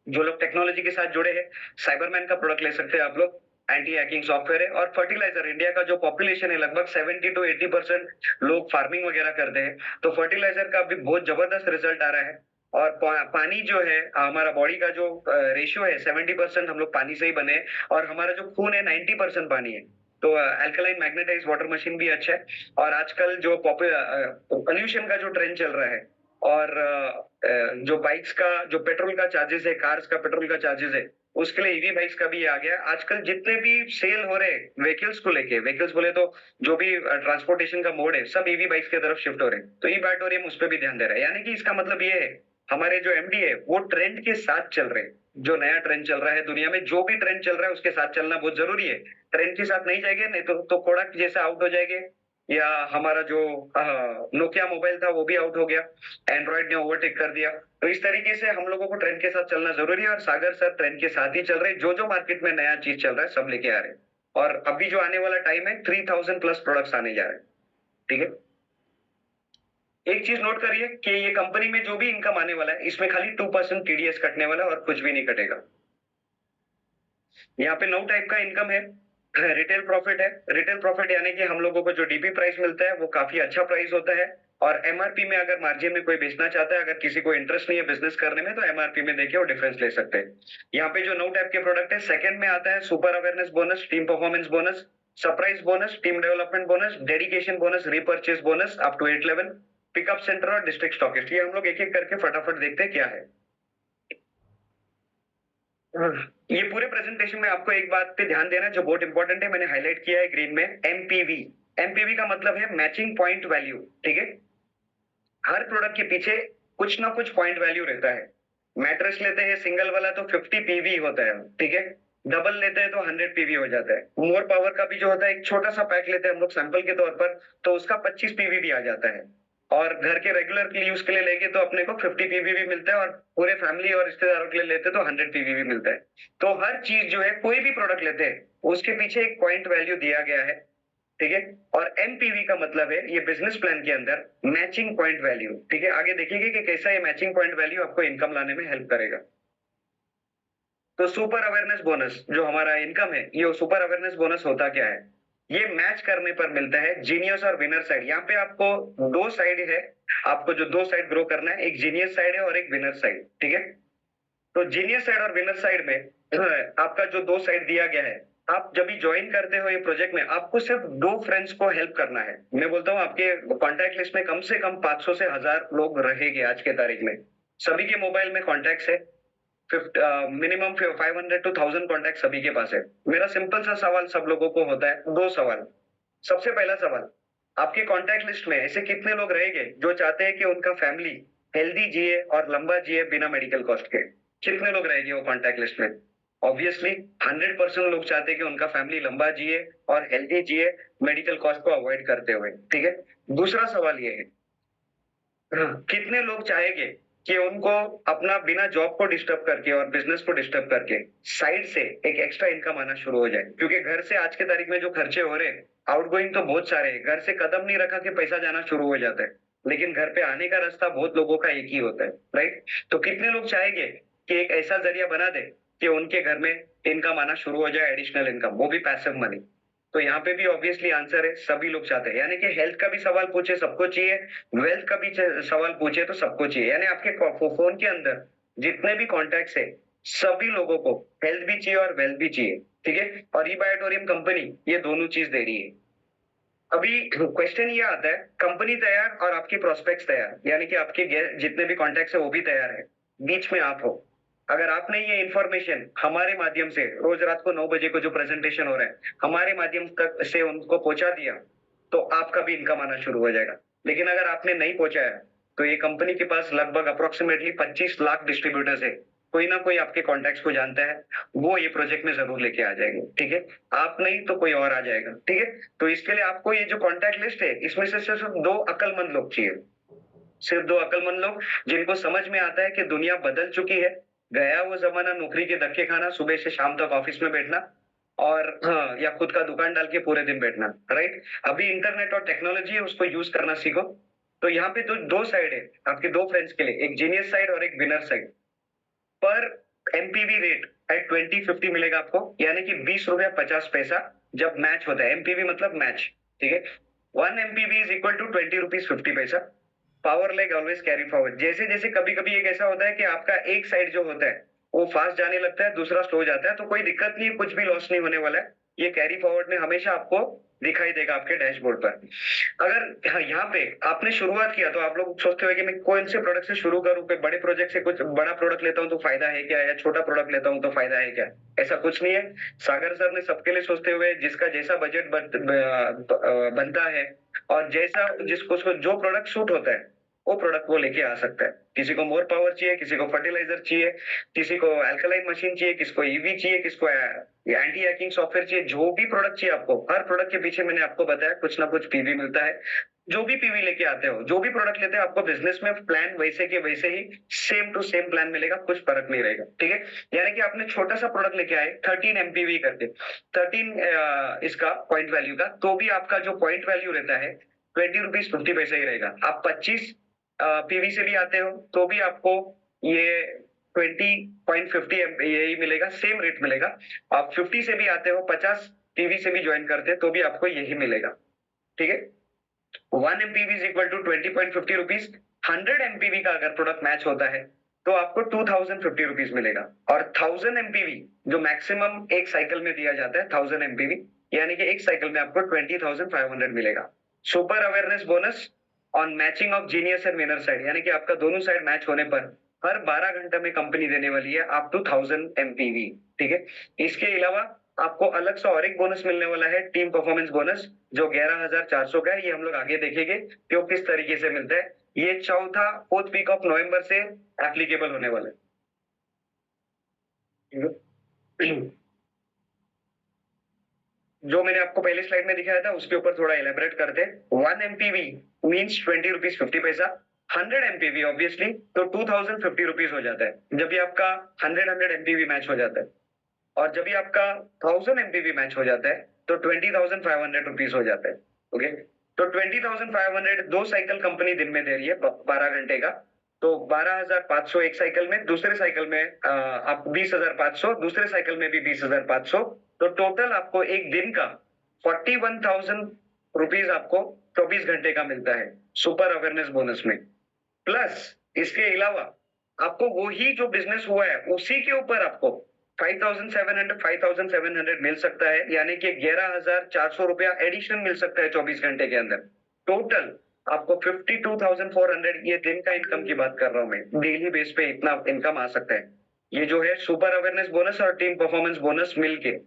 जो लोग टेक्नोलॉजी के साथ जुड़े हैं, साइबरमैन का प्रोडक्ट ले सकते हैं आप लोग, एंटी हैकिंग सॉफ्टवेयर है। और फर्टिलाइजर, इंडिया का जो पॉपुलेशन है लगभग 70 to 80% लोग फार्मिंग वगैरह करते हैं। तो फर्टिलाइजर का भी बहुत जबरदस्त रिजल्ट आ रहा है। और पानी जो है, हमारा बॉडी का जो रेशियो है, 70% हम लोग पानी से ही बने हैं। और हमारा जो खून है 90% पानी है। तो अल्कलाइन मैग्नेटाइज वाटर मशीन भी अच्छा है। और आजकल जो पोल्यूशन का जो ट्रेंड चल रहा है, और जो बाइक्स का जो पेट्रोल का चार्जेस है, कार्स का पेट्रोल का चार्जेस है, उसके लिए ईवी बाइक्स का भी आ गया। आजकल जितने भी सेल हो रहे व्हीकल्स को लेके, व्हीकल्स बोले तो जो भी ट्रांसपोर्टेशन का मोड है, सब ईवी बाइक्स की तरफ शिफ्ट हो रहे हैं। तो ई बायोटोरियम उस पर भी ध्यान दे रहा है। यानी कि इसका मतलब ये है, हमारे जो एमडी है वो ट्रेंड के साथ चल रहे हैं। जो नया ट्रेंड चल रहा है दुनिया में, जो भी ट्रेंड चल रहा है उसके साथ चलना बहुत जरूरी है। ट्रेंड के साथ नहीं जाएंगे, नहीं तो कोडाक जैसा आउट हो जाएंगे, या हमारा जो नोकिया मोबाइल था वो भी आउट हो गया, एंड्रॉइड ने ओवरटेक कर दिया। तो इस तरीके से हम लोगों को ट्रेंड के साथ चलना जरूरी है। और सागर सर ट्रेंड के साथ ही चल रहे हैं। जो जो मार्केट में नया चीज चल रहा है सब लेके आ रहे हैं। और अभी जो आने वाला टाइम है, 3000 प्लस प्रोडक्ट्स आने जा रहे हैं, ठीक है। एक चीज नोट करिए कि ये कंपनी में जो भी इनकम आने वाला है, इसमें खाली 2% टीडीएस कटने वाला है और कुछ भी नहीं कटेगा। यहाँ पे 9 टाइप का इनकम है। रिटेल प्रॉफिट है। रिटेल प्रॉफिट यानी कि हम लोगों को जो डीपी प्राइस मिलता है वो काफी अच्छा प्राइस होता है। और एमआरपी में अगर मार्जिन में कोई बेचना चाहता है, अगर किसी को इंटरेस्ट नहीं है बिजनेस करने में, तो एमआरपी में देखिए वो डिफरेंस ले सकते हैं। यहाँ पे जो 9 टाइप के प्रोडक्ट है, सेकंड में आता है super awareness bonus, team performance bonus, surprise bonus, team development bonus, dedication bonus, repurchase bonus up to 8 level, pickup centre और डिस्ट्रिक्ट स्टॉकिस्ट। ये हम लोग एक एक करके फटाफट देखते हैं क्या है। ये पूरे प्रेजेंटेशन में आपको एक बात पे ध्यान देना जो बहुत इंपॉर्टेंट है, मैंने हाईलाइट किया है ग्रीन में, एमपीवी। एमपीवी का मतलब है मैचिंग पॉइंट वैल्यू, ठीक है। हर प्रोडक्ट के पीछे कुछ ना कुछ पॉइंट वैल्यू रहता है। मैट्रेस लेते हैं सिंगल वाला तो 50 पीवी होता है, ठीक है। डबल लेते हैं तो 100 पीवी हो जाता है। मोर पावर का भी जो होता है, एक छोटा सा पैक लेते हैं हम लोग सैंपल के तौर पर, तो उसका 25 पीवी भी आ जाता है। और घर के रेगुलर यूज के लिए लेंगे तो अपने को 50 पीवी भी मिलता है। और पूरे फैमिली और रिश्तेदारों के लिए लेते तो 100 पीवी भी मिलता है। तो हर चीज जो है, कोई भी प्रोडक्ट लेते हैं उसके पीछे एक पॉइंट वैल्यू दिया गया है, ठीक है। और एमपीवी का मतलब है ये बिजनेस प्लान के अंदर मैचिंग पॉइंट वैल्यू, ठीक है। आगे देखिए कि कैसा ये मैचिंग पॉइंट वैल्यू आपको इनकम लाने में हेल्प करेगा। तो सुपर अवेयरनेस बोनस जो हमारा इनकम है, ये सुपर अवेयरनेस बोनस होता क्या है? ये मैच करने पर मिलता है जीनियस और विनर साइड। यहाँ पे आपको दो साइड है, आपको जो दो साइड ग्रो करना है, एक जीनियस साइड है और एक विनर साइड, ठीक है। तो जीनियस साइड और विनर साइड में आपका जो दो साइड दिया गया है, आप जब भी ज्वाइन करते हो ये प्रोजेक्ट में, आपको सिर्फ दो फ्रेंड्स को हेल्प करना है। मैं बोलता हूँ आपके कॉन्टैक्ट लिस्ट में कम से कम 500 से 1000 लोग रहेंगे आज के तारीख में। सभी के मोबाइल में कॉन्टैक्ट्स है, मिनिमम 500 to 1000 कॉन्टैक्ट सभी के पास है। मेरा सिंपल सा सवाल सब लोगों को होता है, दो सवाल। सबसे पहला सवाल, आपके कॉन्टैक्ट लिस्ट में ऐसे कितने लोग रहेंगे जो चाहते हैं कि उनका फैमिली हेल्दी जिए और लंबा जिए बिना मेडिकल कॉस्ट के? कितने लोग रहेंगे वो कॉन्टैक्ट लिस्ट में? ऑब्वियसली 100% लोग चाहते हैं कि उनका फैमिली लंबा जिए और हेल्दी जिए, मेडिकल कॉस्ट को अवॉइड करते हुए, ठीक है। दूसरा सवाल ये है, कितने लोग चाहेंगे कि उनको अपना बिना जॉब को डिस्टर्ब करके और बिजनेस को डिस्टर्ब करके साइड से एक एक्स्ट्रा इनकम आना शुरू हो जाए? क्योंकि घर से आज के तारीख में जो खर्चे हो रहे हैं, आउटगोइंग तो बहुत सारे हैं, घर से कदम नहीं रखा कि पैसा जाना शुरू हो जाता है, लेकिन घर पे आने का रास्ता बहुत लोगों का एक ही होता है, राइट। तो कितने लोग चाहेंगे कि एक ऐसा जरिया बना दे कि उनके घर में इनकम आना शुरू हो जाए, एडिशनल इनकम, वो भी पैसिव मनी? तो यहाँ पे भी ऑब्वियसली आंसर है सभी लोग चाहते हैं, यानी कि हेल्थ का भी सवाल पूछे सबको चाहिए, वेल्थ का भी सवाल पूछे तो सबको चाहिए, यानी आपके फोन के अंदर जितने भी कॉन्टैक्ट्स है सभी लोगों को हेल्थ भी चाहिए और वेल्थ भी चाहिए, ठीक है। और ई बायोटोरियम कंपनी ये दोनों चीज दे रही है। अभी क्वेश्चन ये आता है, कंपनी तैयार और आपकी प्रोस्पेक्ट्स तैयार, यानी कि आपके जितने भी कॉन्टैक्ट्स है वो भी तैयार है, बीच में आप हो। अगर आपने ये इंफॉर्मेशन हमारे माध्यम से रोज रात को 9 बजे को जो प्रेजेंटेशन हो रहा है हमारे माध्यम तक से उनको पहुंचा दिया तो आपका भी इनकम आना शुरू हो जाएगा। लेकिन अगर आपने नहीं पहुंचाया तो ये कंपनी के पास लगभग अप्रोक्सीमेटली 25 लाख डिस्ट्रीब्यूटर्स है, कोई ना कोई आपके कॉन्टैक्ट्स को जानता है, वो ये प्रोजेक्ट में जरूर लेके आ जाएंगे, ठीक है। आप नहीं तो कोई और आ जाएगा, ठीक है। तो इसके लिए आपको ये जो कॉन्टैक्ट लिस्ट है इसमें से सिर्फ 2 अक्लमंद लोग चाहिए, सिर्फ 2 अक्लमंद लोग जिनको समझ में आता है कि दुनिया बदल चुकी है, गया वो जमाना नौकरी के धक्के खाना, सुबह से शाम तक ऑफिस में बैठना और हाँ, या खुद का दुकान डाल के पूरे दिन बैठना, राइट। अभी इंटरनेट और टेक्नोलॉजी है उसको यूज करना सीखो। तो यहाँ पे तो 2 साइड है आपके 2 फ्रेंड्स के लिए, एक जीनियस साइड और एक विनर साइड। पर एमपीवी रेट एट 2050 मिलेगा आपको, यानी कि 20 रुपया 50 पैसा जब मैच होता है, एमपीवी मतलब मैच, ठीक है। 1 MPV is equal to 20 rupees 50 पैसा। Power leg always carry forward, जैसे जैसे कभी कभी एक ऐसा होता है कि आपका एक साइड जो होता है वो फास्ट जाने लगता है, दूसरा स्लो जाता है, तो कोई दिक्कत नहीं, कुछ भी लॉस नहीं होने वाला है, ये कैरी फॉरवर्ड में हमेशा आपको दिखाई देगा आपके डैशबोर्ड पर। अगर हाँ, यहाँ पे आपने शुरुआत किया तो आप लोग सोचते हो कि मैं कौन से प्रोडक्ट से शुरू करूं, कोई बड़े प्रोजेक्ट से कुछ बड़ा प्रोडक्ट लेता हूं तो फायदा है क्या, या छोटा प्रोडक्ट लेता हूं तो फायदा है क्या। ऐसा कुछ नहीं है। सागर सर ने सबके लिए सोचते हुए जिसका जैसा बजट बनता है और जैसा जिसको जो प्रोडक्ट सूट होता है वो प्रोडक्ट वो लेके आ सकता है। किसी को मोर पावर चाहिए, किसी को फर्टिलाइजर चाहिए, किसी को अल्कलाइन मशीन चाहिए, किसको ईवी चाहिए, किसको एंटी हैकिंग सॉफ्टवेयर चाहिए, जो भी प्रोडक्ट चाहिए आपको, हर प्रोडक्ट के पीछे मैंने आपको बताया कुछ ना कुछ पीवी मिलता है। जो भी पीवी लेके आते हो, जो भी प्रोडक्ट लेते हैं, आपको बिजनेस में प्लान वैसे के वैसे ही सेम टू सेम प्लान मिलेगा, कुछ फर्क नहीं रहेगा, ठीक है। यानी कि आपने छोटा सा प्रोडक्ट लेके आए 13 एमपीवी करके, 13 इसका पॉइंट वैल्यू का, तो भी आपका जो पॉइंट वैल्यू रहता है 20 रुपीज 50 पैसे ही रहेगा। आप 25 पीवी से भी आते हो तो भी आपको ये 20.50 यही मिलेगा, सेम रेट मिलेगा। आप 50 से भी आते हो, 50 पीवी से भी ज्वाइन करते हैं तो भी आपको यही मिलेगा, ठीक है। 1 MPV is equal to 20.50 rupees. 100 MPV का अगर प्रोडक्ट मैच होता है तो आपको 2050 रुपीज मिलेगा। और 1000 एमपीवी जो मैक्सिमम एक साइकिल में दिया जाता है 1000 एमपीवी, यानी कि एक साइकिल में आपको 20,500 मिलेगा। Super awareness bonus on matching of genius and winner side, यानी कि आपका दोनों साइड मैच होने पर हर 12 घंटे में कंपनी देने वाली है अप टू 1000 एमपीवी, ठीक है। इसके अलावा आपको अलग से और एक बोनस मिलने वाला है, टीम परफॉर्मेंस बोनस, जो 11,400 का है। ये हम लोग आगे देखेंगे कि वो किस तरीके से मिलता है। ये 4th वीक ऑफ नवंबर से एप्लीकेबल होने वाला है। जो मैंने आपको पहले स्लाइड में दिखाया था उसके ऊपर थोड़ा एलेबरेट करते। 1 एमपीवी मीन्स 20 रुपीज 50 पैसा। 100 एमपीवी ऑब्वियसली तो 2050 रुपीज हो जाता है जब भी आपका 100 एमपीवी मैच हो जाता है। और जब भी आपका 1000 एमपीवी मैच हो जाता है तो 20,500 रुपीज हो जाता है, ओके। तो 20,500 2 साइकिल कंपनी दिन में दे रही है 12 घंटे का, तो 12,500 एक साइकिल में, दूसरे साइकिल में आप 20,500, दूसरे साइकिल में भी 20,500, तो टोटल आपको एक दिन का 41,000 रुपीज आपको 24 घंटे का मिलता है सुपर अवेयरनेस बोनस में। प्लस इसके अलावा आपको वही जो बिजनेस हुआ है उसी के ऊपर आपको 5,700 मिल सकता है, यानी कि 11,400 रुपया एडिशनल मिल सकता है 24 घंटे के अंदर। टोटल आपको 52,400, ये दिन का इनकम की बात कर रहा हूं मैं, डेली बेस पे इतना इनकम आ सकता है। ये जो है सुपर अवेयरनेस बोनस और टीम परफॉर्मेंस बोनस मिलके,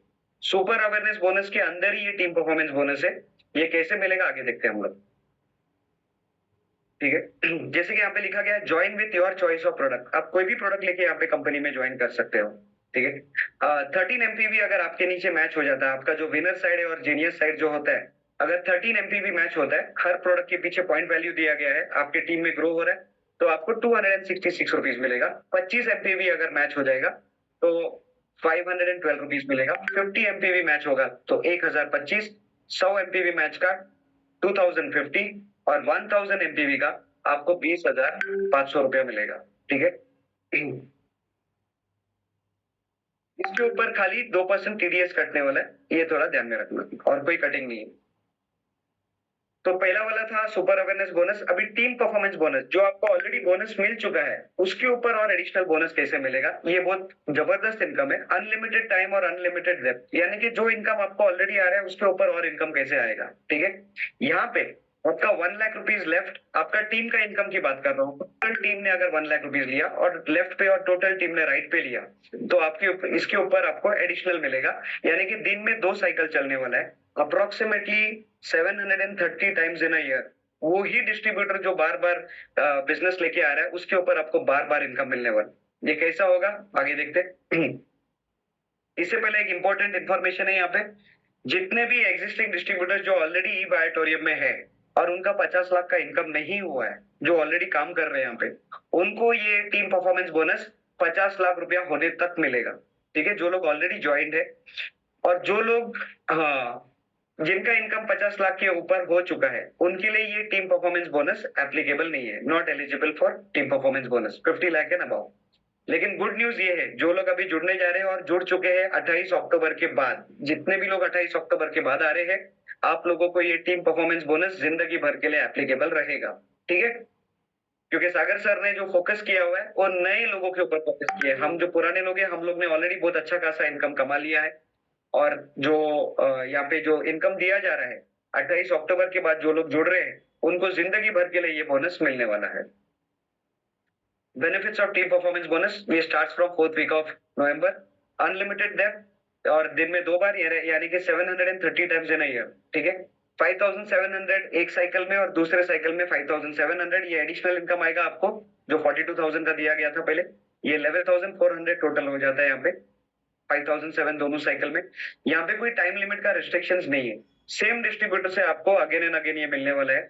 सुपर अवेयरनेस बोनस के अंदर ही ये टीम परफॉर्मेंस बोनस है। ये कैसे मिलेगा आगे देखते हैं हम लोग, ठीक है। जैसे कि यहाँ पे लिखा गया है join with your choice of product, आप कोई भी प्रोडक्ट लेके यहाँ पे कंपनी में ज्वाइन कर सकते हो, ठीक है। 13 एमपीवी अगर आपके नीचे मैच हो जाता है, आपका जो विनर साइड है और जीनियस साइड जो होता है, अगर 13 एमपीवी मैच होता है, हर प्रोडक्ट के पीछे पॉइंट वैल्यू दिया गया है, आपके टीम में ग्रो हो रहा है तो आपको 266 रुपीज मिलेगा। 25 एमपीवी अगर मैच हो जाएगा तो 512 रुपीज मिलेगा। 50 एमपीवी मैच होगा तो 1025, 100 एमपीवी मैच का 2050 और 1000 एमपीवी का आपको 20,500 रुपया मिलेगा, ठीक है। इसके ऊपर खाली 2% टीडीएस कटने वाला है, ये थोड़ा ध्यान में रखना, और कोई कटिंग नहीं है। तो पहला वाला था सुपर अवेयरनेस बोनस। अभी टीम परफॉर्मेंस बोनस, जो आपको ऑलरेडी बोनस मिल चुका है, उसके ऊपर और एडिशनल बोनस कैसे मिलेगा। ये बहुत जबरदस्त इनकम है, अनलिमिटेड टाइम और अनलिमिटेड डेप्थ, यानी कि जो इनकम आपको ऑलरेडी आ रहा है उसके ऊपर और इनकम कैसे आएगा। ठीक है, यहाँ पे आपका 1 लाख रुपीज लेफ्ट, आपका टीम का इनकम की बात कर रहा हूँ। टोटल टीम ने अगर 1 लाख रुपीज लिया और लेफ्ट पे और टोटल टीम ने राइट पे लिया, तो आपके इसके ऊपर आपको एडिशनल मिलेगा, यानी कि दिन में 2 साइकिल चलने वाला है, approximately 730 times in a year. वो ही डिस्ट्रीब्यूटर जो बार बार बिजनेस लेके आ रहा है, उसके ऊपर आपको बार बार इनकम मिलने वाला। ये कैसा होगा आगे देखते हैं। इससे पहले एक इंपॉर्टेंट इन्फॉर्मेशन है यहाँ पे, जितने भी एग्जिस्टिंग डिस्ट्रीब्यूटर जो ऑलरेडी ई बायोटोरियम में है और उनका 50 लाख का इनकम नहीं हुआ है, जो ऑलरेडी काम कर रहे हैं यहाँ पे, उनको ये टीम परफॉर्मेंस बोनस 50 लाख रुपया होने तक मिलेगा। ठीक है, जो लोग ऑलरेडी ज्वाइंट है, और जो लोग जिनका इनकम 50 लाख के ऊपर हो चुका है, उनके लिए ये टीम परफॉर्मेंस बोनस एप्लीकेबल नहीं है, not eligible for team performance bonus 50 lakh and above. लेकिन गुड न्यूज ये है, जो लोग अभी जुड़ने जा रहे हैं और जुड़ चुके हैं 28 अक्टूबर के बाद, जितने भी लोग 28 अक्टूबर के बाद आ रहे हैं, आप लोगों को ये टीम परफॉर्मेंस बोनस जिंदगी भर के लिए एप्लीकेबल रहेगा। ठीक है, क्योंकि सागर सर ने जो फोकस किया हुआ है वो नए लोगों के ऊपर फोकस किया है। हम जो पुराने लोग हैं, हम लोग ने ऑलरेडी बहुत अच्छा खासा इनकम कमा लिया है, और जो यहाँ पे जो इनकम दिया जा रहा है 28 अक्टूबर के बाद जो लोग जुड़ रहे हैं, उनको जिंदगी भर के लिए ये बोनस मिलने वाला है। Benefits of team performance bonus, ये starts from 4th week of November, unlimited depth, और दिन में 2 बार, यानी कि 730 टाइम्स इन अ ईयर। ठीक है, 5700 एक साइकिल में और दूसरे साइकिल में 5700, ये एडिशनल इनकम आएगा आपको, जो 42,000 का दिया गया था पहले, ये 11,400 टोटल हो जाता है यहाँ पे, 5007 दोनों साइकिल में। यहाँ पे कोई टाइम लिमिट का रिस्ट्रिक्शंस नहीं है, सेम डिस्ट्रीब्यूटर से आपको अगेन एंड अगेन ये मिलने वाला है।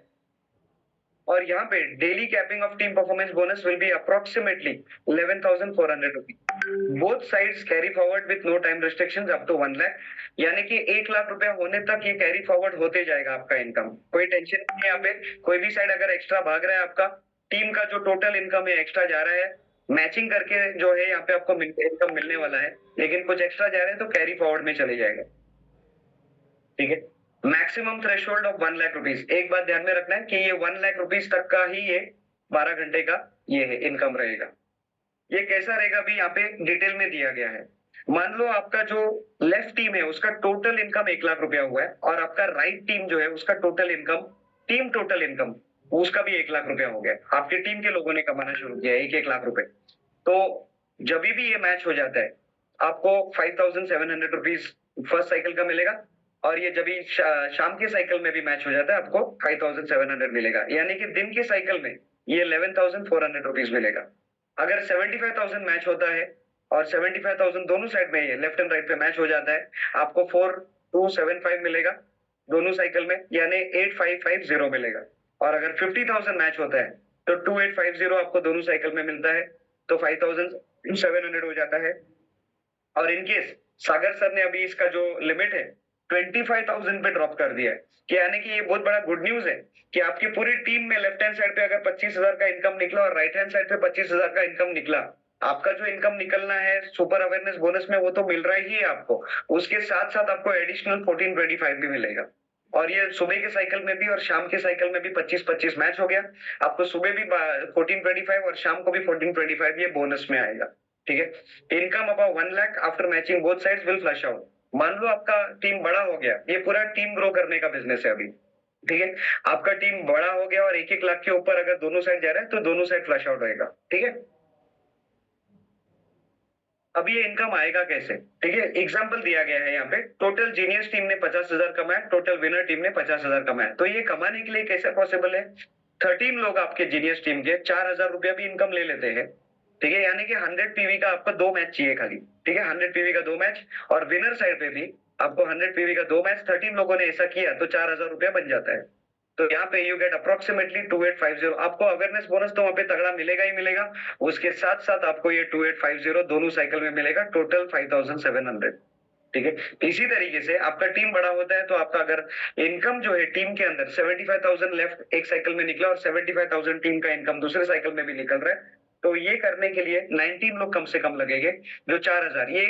और यहाँ पे daily capping of team performance bonus will be approximately 11,400 rupees. Both sides carry forward with no time restrictions up to 1 lakh, यानी कि 1 लाख रुपया होने तक ये कैरी फॉरवर्ड होते जाएगा आपका इनकम, कोई टेंशन नहीं है यहाँ पे। कोई भी साइड अगर एक्स्ट्रा भाग रहा है, आपका टीम का जो टोटल इनकम है एक्स्ट्रा जा रहा है, मैचिंग करके जो है यहाँ पे आपको इनकम मिलने वाला है, लेकिन कुछ एक्स्ट्रा जा रहे हैं तो कैरी फॉरवर्ड में चले जाएगा। ठीक है, maximum threshold of 1 lakh rupees. एक बात ध्यान में रखना है कि ये 1 लाख रुपीज तक का ही ये 12 घंटे का ये है इनकम रहेगा। ये कैसा रहेगा अभी यहाँ पे डिटेल में दिया गया है। मान लो आपका जो लेफ्ट टीम है उसका टोटल इनकम 1 लाख रुपया हुआ है, और आपका राइट टीम जो है उसका total income, team total income उसका भी 1 लाख रुपया हो गया। आपके टीम के लोगों ने कमाना शुरू किया 1-1 लाख रुपए। तो जब भी ये मैच हो जाता है, आपको 5,700 रुपीज फर्स्ट साइकिल का मिलेगा, और ये जब भी शाम के साइकिल में भी मैच हो जाता है, आपको 5,700 मिलेगा, यानी कि दिन के साइकिल में ये 11,400 रुपीज मिलेगा। अगर 75,000 मैच होता है और 75,000 दोनों साइड में, ये लेफ्ट एंड राइट पे मैच हो जाता है, आपको 4,275 मिलेगा दोनों साइकिल में, यानी 8,550 मिलेगा। और अगर 50,000 मैच होता है तो 2,850 आपको दोनों साइकिल में मिलता है, तो 5,700 हो जाता है। और इनकेस सागर सर ने अभी इसका जो लिमिट है 25,000 पे ड्रॉप कर दिया है, कि यानी कि ये बहुत बड़ा गुड न्यूज है कि आपकी पूरी टीम में लेफ्ट हैंड साइड पे अगर 25,000 का इनकम निकला और राइट हैंड साइड पे 25,000 का इनकम निकला, आपका जो इनकम निकलना है सुपर अवेयरनेस बोनस में वो तो मिल रहा ही है आपको, उसके साथ साथ आपको एडिशनल 1425 भी मिलेगा। और ये सुबह के साइकिल में भी और शाम के साइकिल में भी 25-25 मैच हो गया, आपको सुबह भी 1425 और शाम को भी 1425 ये बोनस में आएगा। ठीक है, income about 1 lakh after matching both sides will flush out. मान लो आपका टीम बड़ा हो गया, ये पूरा टीम ग्रो करने का बिजनेस है अभी। ठीक है, आपका टीम बड़ा हो गया और 1-1 लाख के ऊपर अगर दोनों साइड जा रहा है तो दोनों साइड फ्लश आउट होएगा। ठीक है, अब ये इनकम आएगा कैसे? ठीक है, एग्जांपल दिया गया है यहाँ पे, टोटल जीनियस टीम ने 50,000 कमाया, टोटल विनर टीम ने 50,000 कमाया। तो ये कमाने के लिए कैसे पॉसिबल है? 13 लोग आपके जीनियस टीम के 4,000 रुपया भी इनकम ले लेते हैं। ठीक है, यानी कि 100 पीवी का आपको 2 मैच चाहिए खाली। ठीक है, 100 पीवी का 2 मैच, और विनर साइड पे भी आपको 100 पीवी का 2 मैच, 13 लोगों ने ऐसा किया तो 4,000 रुपया बन जाता है। तो यहाँ पे यू गेट अप्रोक्सीमेटली 2850। आपको अवेयरनेस बोनस तो वहां पे तगड़ा मिलेगा ही मिलेगा, उसके साथ साथ आपको ये 2850 दोनों साइकिल में मिलेगा, टोटल 5,700। ठीक है, इसी तरीके से आपका टीम बड़ा होता है तो आपका अगर इनकम जो है टीम के अंदर 75,000 लेफ्ट एक साइकिल में निकला और 75,000 टीम का इनकम दूसरे साइकिल में भी निकल रहा है, तो ये करने के लिए 19 लोग कम से कम लगेंगे, जो 4,000, ये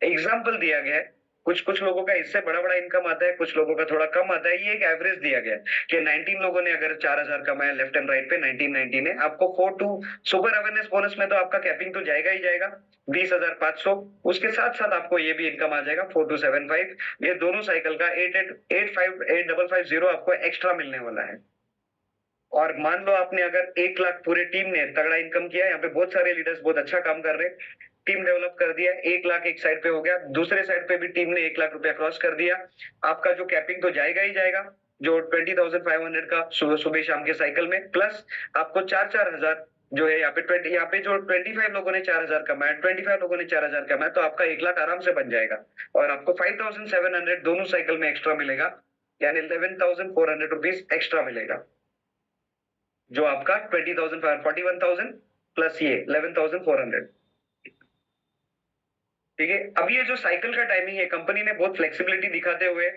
एग्जाम्पल दिया गया है। कुछ कुछ लोगों का इससे बड़ा बड़ा इनकम आता है, कुछ लोगों का थोड़ा कम आता है। ये एक एवरेज दिया गया है कि 19 लोगों ने अगर 4000 कमाया लेफ्ट एंड राइट पे, 19 ने आपको 4 टू सुपर अवेयरनेस बोनस में तो आपका कैपिंग तो जाएगा ही जाएगा 20,500। उसके साथ साथ आपको ये भी इनकम आ जाएगा 4275। ये दोनों साइकिल का 8,550 आपको एक्स्ट्रा मिलने वाला है। और मान लो आपने अगर 1 लाख, पूरे टीम ने तगड़ा इनकम किया, यहाँ पे बहुत सारे लीडर्स बहुत अच्छा काम कर रहे हैं, टीम डेवलप कर दिया, 1 लाख एक साइड पे हो गया, दूसरे साइड पे भी टीम ने 1 लाख रुपया क्रॉस कर दिया। आपका जो कैपिंग तो जाएगा ही जाएगा, जो 20,500 का सुबह शाम के साइकिल में, प्लस आपको 4,000 जो है यहाँ पे 20, यहाँ पे जो 25 लोगों ने 4,000 कमाया, 25 लोगों ने 4,000 कमाया, तो आपका 1 लाख आराम से बन जाएगा। और आपको 5,700 दोनों साइकिल में एक्स्ट्रा मिलेगा, यानी 11,400 रुपीज एक्स्ट्रा मिलेगा। जो आपका 20,000 41,000 प्लस ये 11,400। ठीक है। अब ये जो साइकिल का टाइमिंग है, कंपनी ने बहुत फ्लेक्सिबिलिटी दिखाते हुए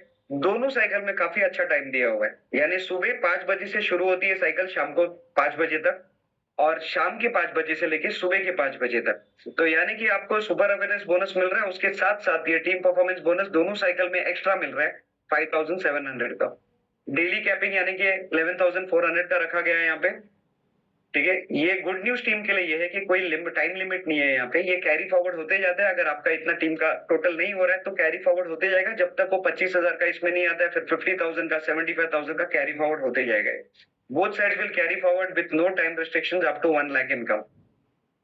दोनों साइकिल में काफी अच्छा टाइम दिया हुआ है। यानी सुबह 5 बजे से शुरू होती है साइकिल, शाम को 5 बजे तक, और शाम के 5 बजे से लेके सुबह के 5 बजे तक। तो यानी कि आपको सुपर अवेयरनेस बोनस मिल रहा है, उसके साथ साथ ये टीम परफॉर्मेंस बोनस दोनों साइकिल में एक्स्ट्रा मिल रहा है 5,700 का। डेली कैपिंग यानी कि 11,400 का रखा गया है यहाँ पे। ठीक है। ये गुड न्यूज टीम के लिए ये है कि कोई टाइम लिमिट नहीं है यहाँ पे, ये कैरी फॉरवर्ड होते जाता है। अगर आपका इतना टीम का टोटल नहीं हो रहा है तो कैरी फॉरवर्ड होते जाएगा, जब तक वो 25,000 का इसमें नहीं आता है, फिर 50,000 का, 75,000 का कैरी फॉरवर्ड होते जाएगा। Both sides will carry forward with no time restrictions up to 1 lakh income.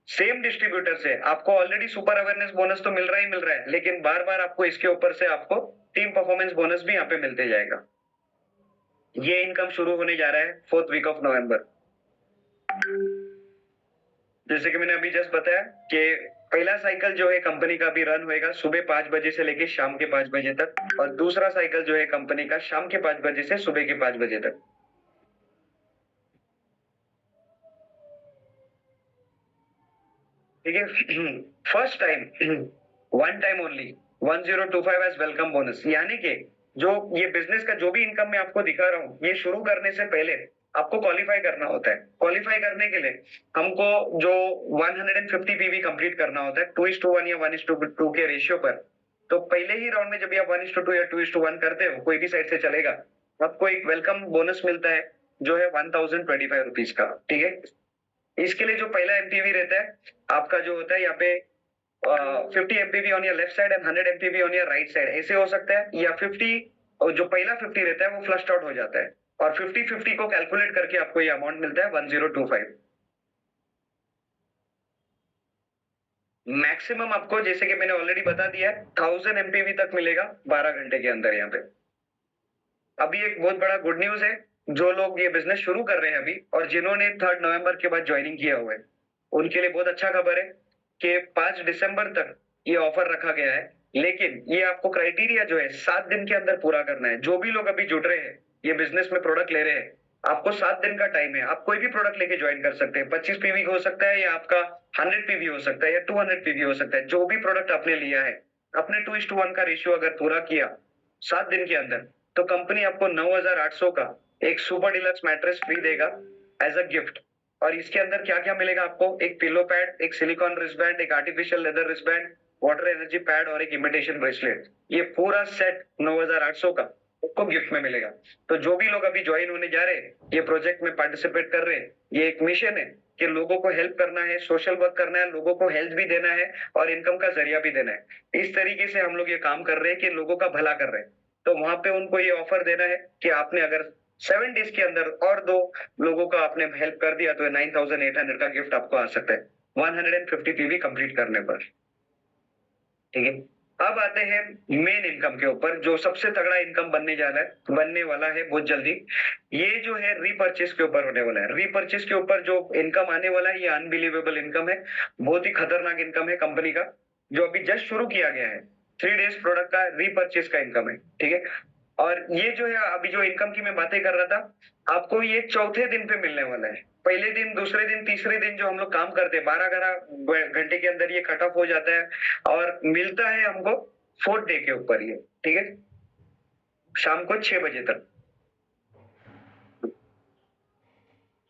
Same distributor से आपको ऑलरेडी सुपर अवेयरनेस बोनस तो मिल रहा है, लेकिन बार बार आपको इसके ऊपर से आपको टीम परफॉर्मेंस बोनस भी यहाँ पे मिलते जाएगा। ये इनकम शुरू होने जा रहा है 4th वीक ऑफ नवंबर। जैसे कि मैंने अभी जस्ट बताया कि पहला साइकिल जो है कंपनी का भी रन होएगा सुबह 5 बजे से लेके शाम के 5 बजे तक, और दूसरा साइकिल जो है कंपनी का शाम के 5 बजे से सुबह के 5 बजे तक। ठीक है। First time, one time only 1025 as welcome bonus. यानी कि जो ये बिजनेस का जो भी इनकम मैं आपको दिखा रहा हूँ, ये शुरू करने से पहले आपको क्वालिफाई करना होता है। क्वालिफाई करने के लिए हमको जो 150 पीवी कंप्लीट करना होता है 2:1 या 1:2 के रेशियो पर। तो पहले ही राउंड में जब आप 1:2 या 2:1 करते हो, कोई भी साइड से चलेगा, आपको एक वेलकम बोनस मिलता है जो है 1,025 रुपीज का। ठीक है। इसके लिए जो पहला एमपीवी रहता है आपका, जो होता है यहाँ पे 50 MPV on your left side and 100 MPV on your right side, ऐसे हो सकता है। या 50, और जो पहला 50 रहता है वो फ्लश्ड आउट हो जाता है, और 50-50 को कैलकुलेट करके आपको ये अमाउंट मिलता है 1025। मैक्सिमम आपको, जैसे कि मैंने ऑलरेडी बता दिया है, 1000 एमपीवी तक मिलेगा 12 घंटे के अंदर यहाँ पे। अभी एक बहुत बड़ा गुड न्यूज है, जो लोग ये बिजनेस शुरू कर रहे हैं अभी, और जिन्होंने 3 नवंबर के बाद ज्वाइनिंग किया हुआ है, उनके लिए बहुत अच्छा खबर है कि 5 दिसंबर तक ये ऑफर रखा गया है। लेकिन ये आपको क्राइटेरिया जो है 7 दिन के अंदर पूरा करना है। जो भी लोग अभी जुड़ रहे हैं, ये बिजनेस में प्रोडक्ट ले रहे हैं, आपको 7 दिन का टाइम है। आप कोई भी प्रोडक्ट लेके ज्वाइन कर सकते हैं। 25 पीवी हो सकता है, या आपका 100 पीवी हो सकता है, या 200 पीवी हो सकता है। जो भी प्रोडक्ट आपने लिया है, अपने 2:1 का रेशियो अगर पूरा किया 7 दिन के अंदर, तो कंपनी आपको 9,800 का एक सुपर डिलक्स मैट्रेस फ्री देगा एज अ गिफ्ट। और इसके अंदर क्या क्या मिलेगा आपको? एक पिलो पैड, एक सिलिकॉन रिस्टबैंड, एक artificial leather wristband, water energy pad और एक इमिटेशन ब्रेसलेट। ये पूरा सेट 9,800 का आपको गिफ्ट में मिलेगा। तो जो भी लोग अभी ज्वाइन होने जा रहे हैं, ये प्रोजेक्ट में पार्टिसिपेट कर रहे हैं, ये एक मिशन है कि लोगों को हेल्प करना है, सोशल वर्क करना है, लोगों को हेल्थ भी देना है और इनकम का जरिया भी देना है। इस तरीके से हम लोग ये काम कर रहे हैं कि लोगों का भला कर रहे हैं। तो वहां पे उनको ये ऑफर देना है कि आपने अगर 7 डेज के अंदर और 2 लोगों का आपने हेल्प कर दिया, तो 9,800 का गिफ्ट आपको आ सकता है 150 पीवी कंप्लीट करने पर। ठीक है। अब आते हैं मेन इनकम के ऊपर, जो सबसे तगड़ा इनकम बनने वाला है बहुत जल्दी। ये जो है रीपर्चेस के ऊपर होने वाला है। रीपर्चेस के ऊपर जो इनकम आने वाला है, ये अनबिलीवेबल इनकम है, बहुत ही खतरनाक इनकम है कंपनी का, जो अभी जस्ट शुरू किया गया है। 3 डेज प्रोडक्ट का रीपर्चेस का इनकम है। ठीक है। और ये जो है अभी जो इनकम की मैं बातें कर रहा था, आपको ये चौथे दिन पे मिलने वाला है। पहले दिन, दूसरे दिन, तीसरे दिन जो हम लोग काम करते हैं, 12 घंटे के अंदर ये कट ऑफ हो जाता है और मिलता है हमको 4th डे के ऊपर ये। ठीक है। शाम को 6 बजे तक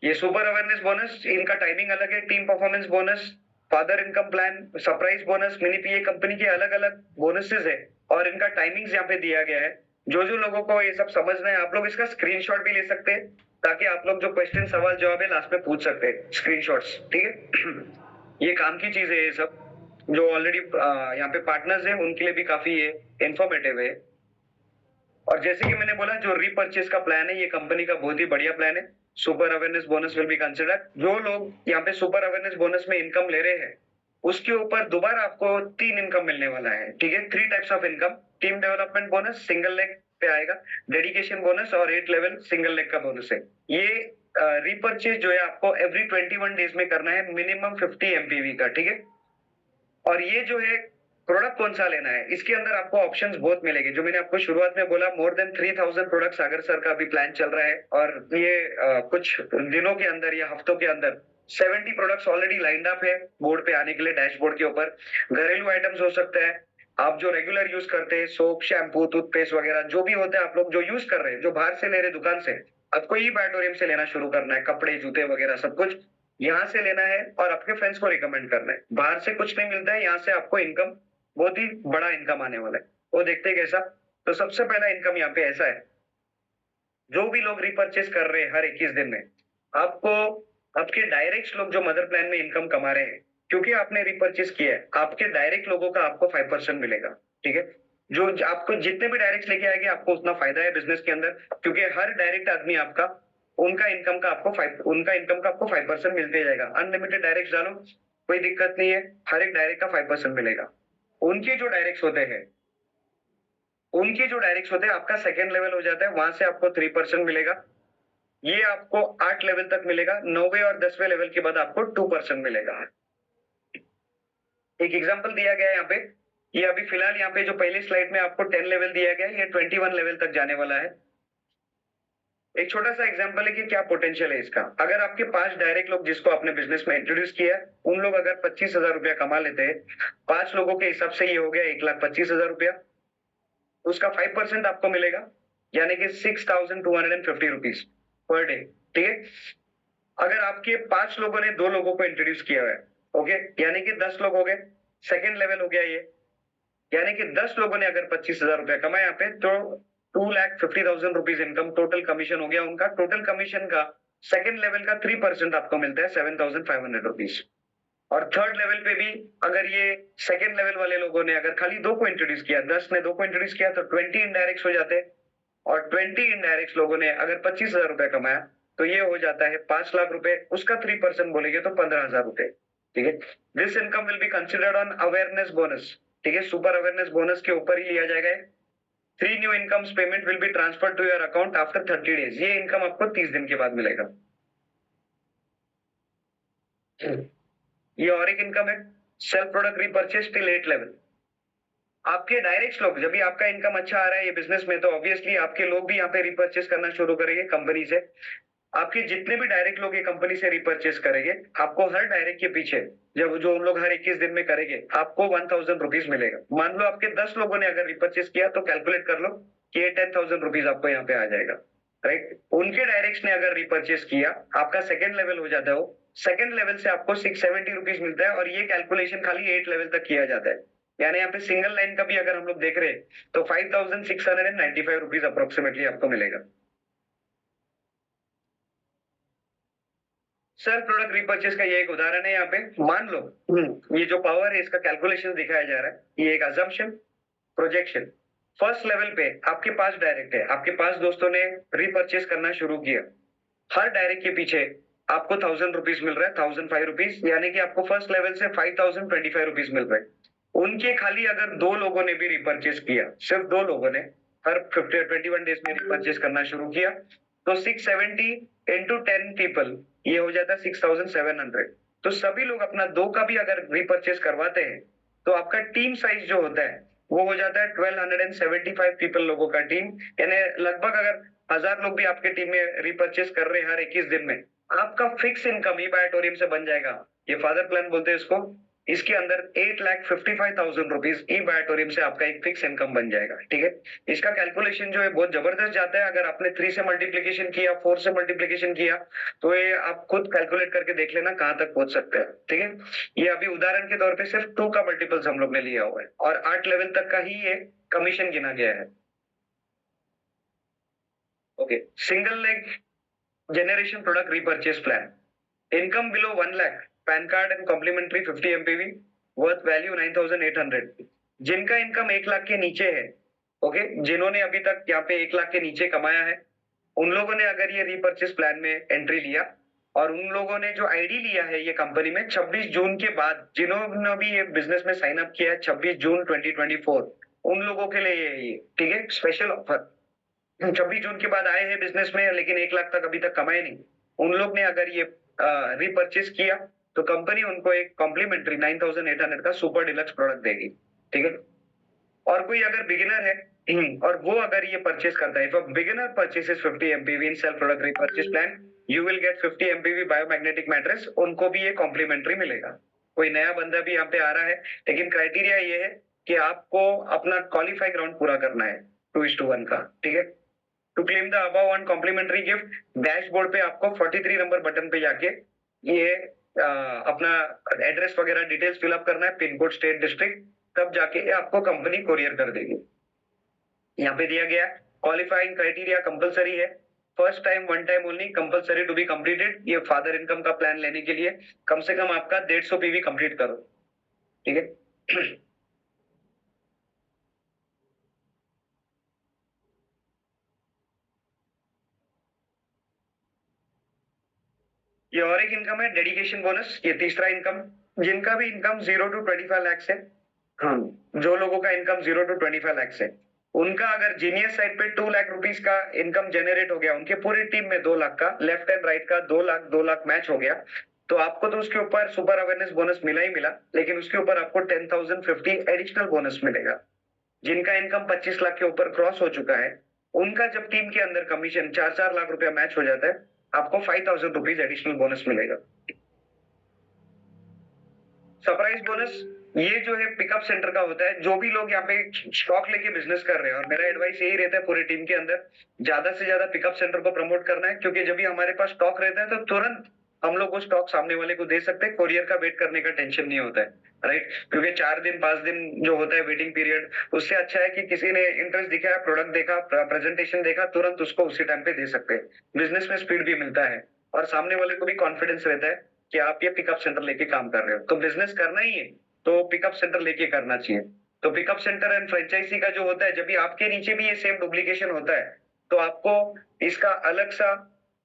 ये सुपर अवेयरनेस बोनस, इनका टाइमिंग अलग है। Team performance bonus father income plan, surprise bonus, mini PA, company के अलग अलग बोनसेस है और इनका टाइमिंग्स यहाँ पे दिया गया है। जो लोगों को ये सब समझना है, आप लोग इसका स्क्रीनशॉट भी ले सकते हैं ताकि आप लोग जो क्वेश्चन सवाल जवाब है लास्ट में पूछ सकते हैं स्क्रीनशॉट्स, ठीक है। ये काम की चीज है ये सब, जो ऑलरेडी यहाँ पे पार्टनर्स है उनके लिए भी काफी ये इंफॉर्मेटिव है। और जैसे कि मैंने बोला, जो रीपर्चेस का प्लान है ये कंपनी का बहुत ही बढ़िया प्लान है। Super awareness bonus will be considered. जो लोग यहाँ पे सुपर अवेयरनेस बोनस में इनकम ले रहे हैं उसके ऊपर दोबारा आपको 3 इनकम मिलने वाला है, ठीक है। 3 types of income, team development bonus single leg पे आएगा, डेडिकेशन बोनस और 8 लेवल सिंगल लेग का बोनस है। ये रीपर्चेज जो है आपको एवरी 21 डेज में करना है, मिनिमम 50 एमपीवी का, ठीक है। और ये जो है प्रोडक्ट कौन सा लेना है, इसके अंदर आपको ऑप्शंस बहुत मिलेंगे। जो मैंने आपको शुरुआत में बोला, मोर देन 3000 प्रोडक्ट सागर सर का अभी प्लान चल रहा है और ये कुछ दिनों के अंदर या हफ्तों के अंदर 70 प्रोडक्ट्स ऑलरेडी लाइंड अप है बोर्ड पे आने के लिए, डैशबोर्ड के ऊपर। घरेलू आइटम्स हो सकता है, आप जो रेगुलर यूज करते हैं, सोप, शैम्पू, टूथपेस्ट वगैरह जो भी होता है, आप लोग जो यूज कर रहे हैं, जो बाहर से ले रहे दुकान से, आपको ई बैटोरियम से लेना शुरू करना है। कपड़े, जूते वगैरह सब कुछ यहाँ से लेना है और अपने फ्रेंड्स को रिकमेंड करना है। बाहर से कुछ नहीं मिलता है, यहाँ से आपको इनकम, बहुत ही बड़ा इनकम आने वाला है। वो देखते हैं कैसा। तो सबसे पहला इनकम यहाँ पे ऐसा है, जो भी लोग रिपर्चेस कर रहे हैं हर 21 दिन में, आपको आपके डायरेक्ट लोग जो मदर प्लान में इनकम कमा रहे हैं, क्योंकि आपने रिपर्चेस किया है, आपके डायरेक्ट लोगों का आपको 5% मिलेगा, ठीक है। जो आपको जितने भी डायरेक्ट लेके आएंगे आपको उतना फायदा है बिजनेस के अंदर, क्योंकि हर डायरेक्ट आदमी आपका उनका इनकम का आपको 5% मिलते जाएगा। अनलिमिटेड डायरेक्ट डालो, कोई दिक्कत नहीं है, हर एक डायरेक्ट का 5% मिलेगा। उनके जो डायरेक्ट होते हैं आपका सेकेंड लेवल हो जाता है, वहां से आपको 3% मिलेगा। ये आपको 8 लेवल तक मिलेगा, 9वें और 10वें लेवल के बाद आपको 2% मिलेगा। एक एग्जांपल दिया गया है यहाँ पे, ये अभी फिलहाल यहाँ पे जो पहले स्लाइड में आपको 10 लेवल दिया गया है, ये 21 लेवल तक जाने वाला है। एक छोटा सा एग्जांपल है कि क्या पोटेंशियल है इसका। अगर आपके 5 डायरेक्ट लोग जिसको आपने बिजनेस में इंट्रोड्यूस किया है, उन लोग अगर 25,000 रुपया कमा लेते हैं, 5 लोगों के हिसाब से ये हो गया 1,25,000 रुपया, उसका 5% आपको मिलेगा, यानी कि 6,250 रुपीज पर डे, ठीक है। अगर आपके 5 लोगों ने 2 लोगों को इंट्रोड्यूस किया है, ओके, यानी कि 10 लोग हो गए, सेकेंड लेवल हो गया ये, यानी कि 10 लोगों ने अगर 25,000 रुपया कमाया यहाँ पे, तो 2,50,000 रुपीज इनकम टोटल कमीशन हो गया उनका। टोटल कमीशन का सेकेंड लेवल का 3% आपको मिलता है, 7,500 रुपीज। और थर्ड लेवल पे भी अगर ये सेकेंड लेवल वाले लोगों ने अगर खाली 2 को इंट्रोड्यूस किया, 10 ने 2 को इंट्रोड्यूस किया, तो 20 इनडायरेक्ट हो जाते हैं। और 20 इनडायरेक्ट लोगों ने अगर 25,000 रुपया कमाया, तो ये हो जाता है 5 लाख रुपए, उसका 3% बोलेंगे तो 15,000 रुपए, ठीक है। This income will be considered on awareness bonus, ठीक है। सुपर अवेयरनेस बोनस के ऊपर ही लिया जाएगा। 3 new incomes payment will be transfer to your account after 30 days. ये इनकम आपको 30 दिन के बाद मिलेगा। ये और एक इनकम है, self product repurchase till 8 level. आपके डायरेक्ट लोग, जब भी आपका इनकम अच्छा आ रहा है ये बिजनेस में, तो ऑब्वियसली आपके लोग भी यहाँ पे रिपर्चेज करना शुरू करेंगे कंपनी से। आपके जितने भी डायरेक्ट लोग ये कंपनी से रिपर्चेज करेंगे, आपको हर डायरेक्ट के पीछे, जब जो उन लोग हर 21 दिन में करेंगे, आपको 1,000 रुपीज मिलेगा। मान लो आपके 10 लोगों ने अगर रिपर्चेज किया, तो कैलकुलेट कर लो कि ये 10,000 रुपीज आपको यहाँ पे आ जाएगा, राइट। उनके डायरेक्ट ने अगर रिपर्चेज किया, आपका सेकेंड लेवल हो जाता है, वो सेकेंड लेवल से आपको 670 रुपीज मिलता है। और ये कैलकुलेशन खाली 8 लेवल तक किया जाता है, यानी यहाँ पे सिंगल लाइन का भी अगर हम लोग देख रहे हैं, तो 5,695 रुपीज अप्रोक्सीमेटली आपको मिलेगा। सेल्फ प्रोडक्ट रिपर्चेज का ये एक उदाहरण है। यहाँ पे मान लो ये जो पावर है इसका कैलकुलेशन दिखाया जा रहा है, ये एक अजम्पशन, प्रोजेक्शन। फर्स्ट लेवल पे आपके पास डायरेक्ट है, आपके पास दोस्तों ने रिपर्चेज करना शुरू किया, हर डायरेक्ट के पीछे आपको 1,000 रुपीज मिल रहा है, 1,005 रुपीज, यानी कि आपको फर्स्ट लेवल से 5,025 रुपीज मिल रहे हैं। उनके खाली अगर 2 लोगों ने भी रिपर्चेज किया, सिर्फ 2 लोगों ने हर 21 डेज में रिपर्चेज करना शुरू किया, तो 670 इंटू 10 पीपल, ये हो जाता है 6,700। तो सभी लोग अपना 2 का भी अगर रिपर्चेज करवाते हैं, तो आपका टीम साइज जो होता है वो हो जाता है 1,275 पीपल लोगों का टीम, यानी लगभग अगर 1,000 लोग भी आपके टीम में रिपर्चेज कर रहे हैं हर 21 दिन में, आपका फिक्स इनकम ई बायोटोरियम से बन जाएगा। ये फादर प्लान बोलते हैं इसको, इसके अंदर 8,55,000 रुपीज ई बायोटोरियम से आपका एक फिक्स इनकम बन जाएगा। ठीक है, इसका कैलकुलेशन जो है बहुत जबरदस्त जाता है। अगर आपने 3 से मल्टीप्लीकेशन किया, 4 से मल्टीप्लीकेशन किया, तो ये आप खुद कैलकुलेट करके देख लेना कहां तक पहुंच सकते हैं। ठीक है, ये अभी उदाहरण के तौर पे सिर्फ 2 का मल्टीपल्स हम लोग ने लिया हुआ है और 8 लेवल तक का ही ये कमीशन गिना गया है। Okay, single leg generation product repurchase plan, income below 1 lakh, pan card and complimentary 50 mpv worth value 9,800। जिनका इनकम 1 लाख के नीचे है, ओके, जिन्होंने अभी तक यहाँ पे 1 लाख के नीचे कमाया है, उन लोगों ने अगर ये रिपर्चेस प्लान में एंट्री लिया और उन लोगों ने जो आईडी लिया है ये कंपनी में 26 जून के बाद, जिन्होंने भी ये बिजनेस में साइन अप किया है 26 जून 2024, उन लोगों के लिए ये ठीक है स्पेशल ऑफर। 26 जून के बाद आए हैं बिजनेस में लेकिन 1 लाख तक अभी तक कमाए नहीं, उन लोग ने अगर ये रिपर्चेस किया तो कंपनी उनको एक कॉम्प्लीमेंट्री 9,800 का सुपर डिलक्स प्रोडक्ट देगी। ठीक है, और कोई अगर बिगिनर है और वो अगर ये परचेस करता है, if a beginner purchases 50 mpv in self product repurchase plan, you will get 50 mpv biomagnetic mattress, उनको भी ये कॉम्प्लीमेंट्री मिलेगा। कोई नया बंदा भी यहाँ पे आ रहा है, लेकिन क्राइटेरिया ये है कि आपको अपना क्वालिफाई ग्राउंड पूरा करना है 2:1 का। ठीक है, to claim the above one complimentary gift, dashboard पे आपको 43 नंबर बटन पे जाके ये अपना एड्रेस वगैरह डिटेल्स फिलअप करना है, पिन कोड, स्टेट, डिस्ट्रिक्ट, तब जाके आपको कंपनी कोरियर कर देगी। यहाँ पे दिया गया क्वालिफाइंग क्राइटेरिया कंपलसरी है, first time one time only, compulsory to be completed. ये फादर इनकम का प्लान लेने के लिए कम से कम आपका 150 पीवी कंप्लीट करो। ठीक है, ये और एक इनकम है डेडिकेशन बोनस, ये तीसरा इनकम। जिनका भी इनकम 0 to 25 लाख है, हाँ, जो लोगों का इनकम 0 to 25 लाख है, उनका अगर जीनियस साइड पे 2 लाख रुपीस का इनकम जनरेट हो गया, उनके पूरी टीम में 2 लाख का, लेफ्ट एंड राइट का 2 लाख मैच हो गया, तो आपको तो उसके ऊपर सुपर अवेयरनेस बोनस मिला ही मिला, लेकिन उसके ऊपर आपको 10,050 एडिशनल बोनस मिलेगा। जिनका इनकम 25 लाख के ऊपर क्रॉस हो चुका है, उनका जब टीम के अंदर कमीशन 4 लाख रुपया मैच हो जाता है, आपको 5,000 रुपीज एडिशनल बोनस मिलेगा। सरप्राइज बोनस, ये जो है पिकअप सेंटर का होता है। जो भी लोग यहाँ पे स्टॉक लेके बिजनेस कर रहे हैं, और मेरा एडवाइस यही रहता है पूरी टीम के अंदर, ज्यादा से ज्यादा पिकअप सेंटर को प्रमोट करना है, क्योंकि जब भी हमारे पास स्टॉक रहता है तो तुरंत हम लोग वो स्टॉक सामने वाले को दे सकते हैं, कोरियर का वेट करने का टेंशन नहीं होता है, राइट। क्योंकि 4 दिन 5 दिन जो होता है वेटिंग पीरियड, उससे अच्छा है कि किसी ने इंटरेस्ट दिखाया, प्रोडक्ट देखा, प्रेजेंटेशन देखा, तुरंत उसको उसी टाइम पे दे सकते हैं। बिजनेस में स्पीड भी मिलता है और सामने वाले को भी कॉन्फिडेंस रहता है कि आप ये पिकअप सेंटर लेके काम कर रहे हो, तो बिजनेस करना ही है तो पिकअप सेंटर लेके करना चाहिए। तो पिकअप सेंटर एंड फ्रेंचाइजी का जो होता है, जब भी आपके नीचे भी ये सेम डुप्लीकेशन होता है, तो आपको इसका अलग सा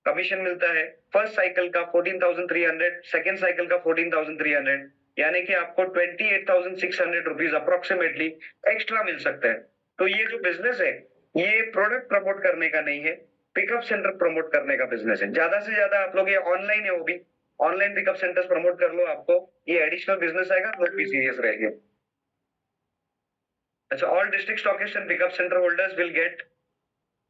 कमीशन मिलता है। फर्स्ट साइकिल का 14,300, सेकेंड साइकिल का 14,300, यानी कि आपको 28,600 रुपीज अप्रोक्सीमेटली एक्स्ट्रा मिल सकता है। तो ये जो बिजनेस है, ये प्रोडक्ट प्रमोट करने का नहीं है, पिकअप सेंटर प्रमोट करने का बिजनेस है। ज्यादा से ज्यादा आप लोग, ये ऑनलाइन है, वो भी ऑनलाइन पिकअप सेंटर्स प्रमोट कर लो, आपको ये एडिशनल बिजनेस आएगा, लोग भी सीरियस रहेंगे। अच्छा, all district stockist and pickup centre holders will get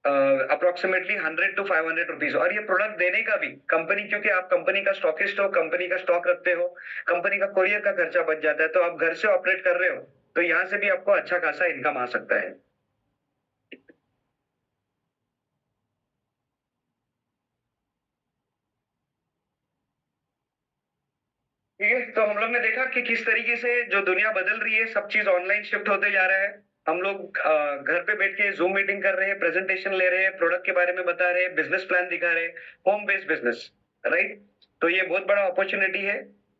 approximately 100 to 500 rupees. और ये प्रोडक्ट देने का भी कंपनी, क्योंकि आप कंपनी का स्टॉकिस्ट हो, कंपनी का स्टॉक रखते हो, कंपनी का कोरियर का खर्चा बच जाता है, तो आप घर से ऑपरेट कर रहे हो, तो यहाँ से भी आपको अच्छा खासा इनकम आ सकता है। ठीक है, तो हम लोग ने देखा कि किस तरीके से जो दुनिया बदल रही है, सब चीज ऑनलाइन शिफ्ट होते जा रहा है। हम लोग घर पे बैठ के जूम मीटिंग कर रहे हैं, प्रेजेंटेशन ले रहे हैं, प्रोडक्ट के बारे में बता रहे हैं, बिजनेस प्लान दिखा रहे हैं, होम बेस्ड बिजनेस, राइट। तो ये बहुत बड़ा अपॉर्चुनिटी है,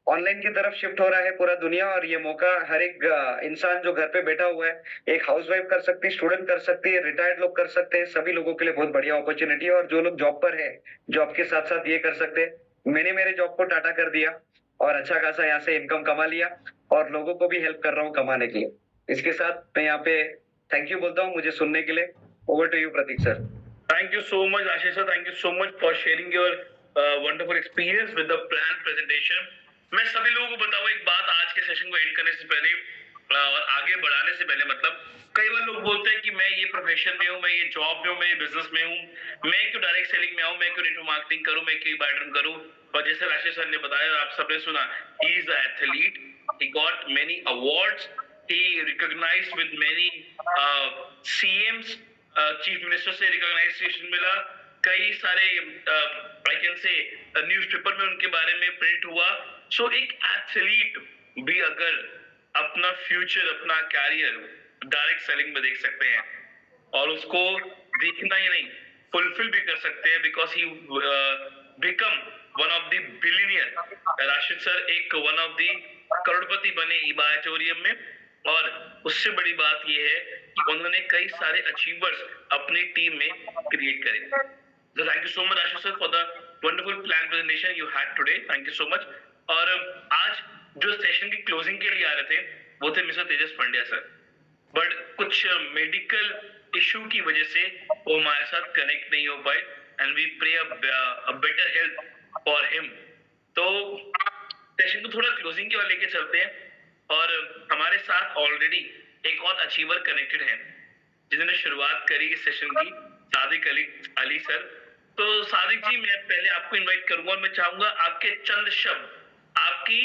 ऑनलाइन की तरफ शिफ्ट हो रहा है पूरा दुनिया, और ये मौका हर एक इंसान जो घर पे बैठा हुआ है, एक हाउसवाइफ कर सकती है, स्टूडेंट कर सकती है, रिटायर्ड लोग कर सकते हैं, सभी लोगों के लिए बहुत बढ़िया अपॉर्चुनिटी है। और जो लोग जॉब पर है, जॉब के साथ साथ ये कर सकते हैं। मैंने मेरे जॉब को टाटा कर दिया और अच्छा खासा यहाँ से इनकम कमा लिया, और लोगों को भी हेल्प कर रहा हूँ कमाने के लिए। इसके साथ मैं यहाँ पे थैंक यू बोलता हूँ मुझे सुनने के लिए। Over to you Prateek sir. Thank you so much, Ashish sir. Thank you so much for sharing your wonderful experience with the planned presentation. मैं सभी लोगों को बताऊँ एक बात, आज के सेशन को एंड करने से पहले और आगे बढ़ाने से पहले, मतलब कई बार लोग बोलते हैं कि मैं ये प्रोफेशन में हूँ, मैं ये जॉब में हूँ, मैं ये बिजनेस में हूँ, मैं क्यों डायरेक्ट सेलिंग में आऊँ, मैं क्यों नेटवर्क मार्केटिंग करूँ, मैं क्यों बायटर्न करूँ। और जैसे राशि सर ने बताया, आप सबने सुना, he is the athlete, he got many awards, he recognized with many CMs, chief minister से रिकॉग्नाइजेशन मिला, कई सारे आई कैन से न्यूज़पेपर में उनके बारे में प्रिंट हुआ. सो एक एथलीट भी अगर अपना फ्यूचर, अपना कैरियर डायरेक्ट सेलिंग में देख सकते हैं और उसको देखना ही नहीं, फुलफिल भी कर सकते हैं, because he become one of the billionaire. Rashid sir एक वन ऑफ द करोड़पति बने ईबा ऑडिटोरियम में, और उससे बड़ी बात यह है कि उन्होंने कई सारे अचीवर्स अपनी टीम में क्रिएट करे. So thank you so much Rashid sir for the wonderful planned presentation you had today. Thank you so much. और आज जो सेशन की क्लोजिंग के लिए आ रहे थे वो थे mister Tejas Pandya sir, but कुछ मेडिकल इशू की वजह से वो हमारे साथ कनेक्ट नहीं हो पाए, and we pray a better health for him. तो सेशन को थोड़ा क्लोजिंग के वाले लेके चलते हैं, और हमारे साथ ऑलरेडी एक और अचीवर कनेक्टेड है जिन्होंने शुरुआत करी इस सेशन की, सादिक अली सर. तो सादिक जी, मैं पहले आपको इनवाइट करूंगा और मैं चाहूंगा आपके चंद शब्द आपकी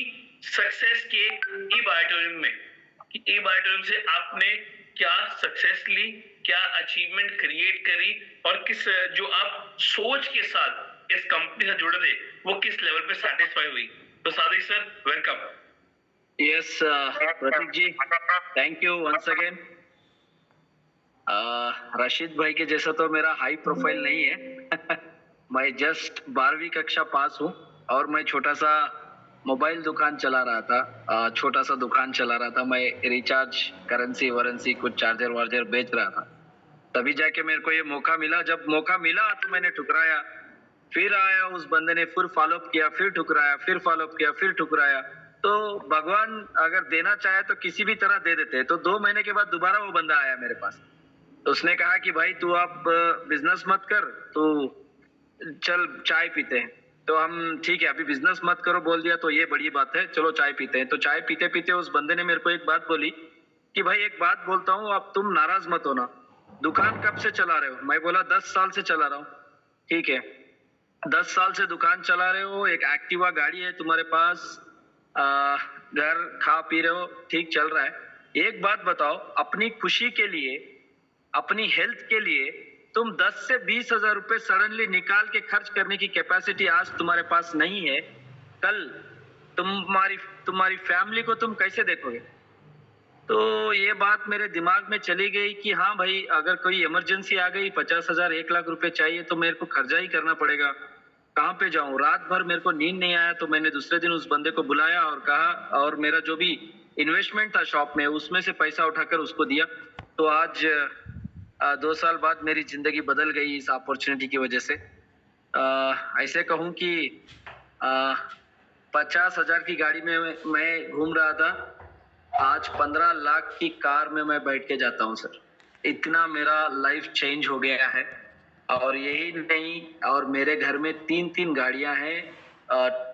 सक्सेस के ईबा ऑडिटोरियम में, कि ईबा ऑडिटोरियम से आपने क्या सक्सेस ली, क्या अचीवमेंट क्रिएट करी, और किस जो आप सोच के साथ इस कंपनी से जुड़े थे वो किस लेवल पे सेटिस्फाई हुई. तो Sadiq sir, welcome. Yes Prateek ji, thank you once again. Rashid भाई के जैसा तो मेरा हाई प्रोफाइल नहीं है. मैं जस्ट 12वीं कक्षा पास हूँ और मैं छोटा सा मोबाइल दुकान चला रहा था, छोटा सा दुकान चला रहा था. मैं रिचार्ज करेंसी वरेंसी कुछ चार्जर वार्जर बेच रहा था. तभी जाके मेरे को ये मौका मिला. जब मौका मिला तो मैंने ठुकराया, फिर आया उस बंदे ने, फिर फॉलोअप किया, फिर ठुकराया, फिर फॉलोअप किया, फिर ठुकराया. तो भगवान अगर देना चाहे तो किसी भी तरह दे देते हैं. तो 2 महीने के बाद दोबारा वो बंदा आया मेरे पास. तो उसने कहा कि भाई तू अब बिजनेस मत कर, तू चल चाय पीते हैं. तो हम ठीक है, अभी बिजनेस मत करो बोल दिया तो ये बड़ी बात है, चलो चाय पीते हैं. तो चाय पीते पीते उस बंदे ने मेरे को एक बात बोली कि भाई एक बात बोलता हूँ, अब तुम नाराज मत होना, दुकान कब से चला रहे हो? मैं बोला 10 साल से चला रहा हूँ. ठीक है, 10 साल से दुकान चला रहे हो, एक एक्टिवा गाड़ी है तुम्हारे पास, घर खा पी रहे हो, ठीक चल रहा है. एक बात बताओ, अपनी खुशी के लिए, अपनी हेल्थ के लिए तुम 10 से 20 हजार रुपए सडनली निकाल के खर्च करने की कैपेसिटी आज तुम्हारे पास नहीं है. कल तुम्हारी फैमिली को तुम कैसे देखोगे? तो ये बात मेरे दिमाग में चली गई कि हाँ भाई, अगर कोई इमरजेंसी आ गई, 50,000 1 लाख रुपए चाहिए तो मेरे को खर्चा ही करना पड़ेगा. कहाँ पे जाऊं? रात भर मेरे को नींद नहीं आया. तो मैंने दूसरे दिन उस बंदे को बुलाया और कहा, और मेरा जो भी इन्वेस्टमेंट था शॉप में उसमें से पैसा उठाकर उसको दिया. तो आज 2 साल बाद मेरी जिंदगी बदल गई इस अपॉर्चुनिटी की वजह से. ऐसे कहूँ कि 50,000 की गाड़ी में मैं घूम रहा था, आज 15 लाख की कार में मैं बैठ के जाता हूँ सर. इतना मेरा लाइफ चेंज हो गया है. और यही नहीं, और मेरे घर में 3 गाड़ियां हैं,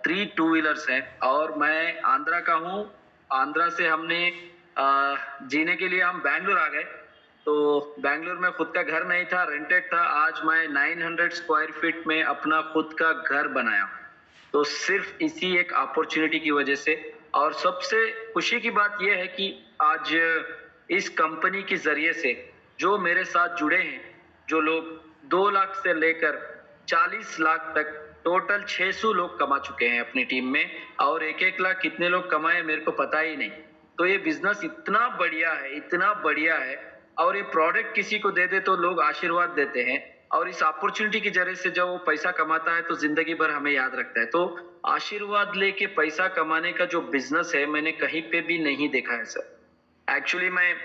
3 2 व्हीलर्स हैं, और मैं आंध्रा का हूँ. आंध्रा से हमने जीने के लिए हम बैंगलोर आ गए. तो बैंगलोर में खुद का घर नहीं था, रेंटेड था. आज मैं 900 स्क्वायर फीट में अपना खुद का घर बनाया, तो सिर्फ इसी एक अपॉर्चुनिटी की वजह से. और सबसे खुशी की बात यह है कि आज इस कंपनी के जरिए से जो मेरे साथ जुड़े हैं, जो लोग 2 लाख से लेकर 40 लाख तक, टोटल 600 लोग कमा चुके हैं अपनी टीम में, और 1-1 लाख कितने लोग कमाए मेरे को पता ही नहीं. तो ये बिजनेस इतना बढ़िया है, इतना बढ़िया है. और ये प्रोडक्ट किसी को दे दे तो लोग आशीर्वाद देते हैं, और इस अपॉर्चुनिटी के जरिए से जब वो पैसा कमाता है तो जिंदगी भर हमें याद रखता है. तो आशीर्वाद लेके पैसा कमाने का जो बिजनेस है, मैंने कहीं पे भी नहीं देखा है सर. एक्चुअली मैं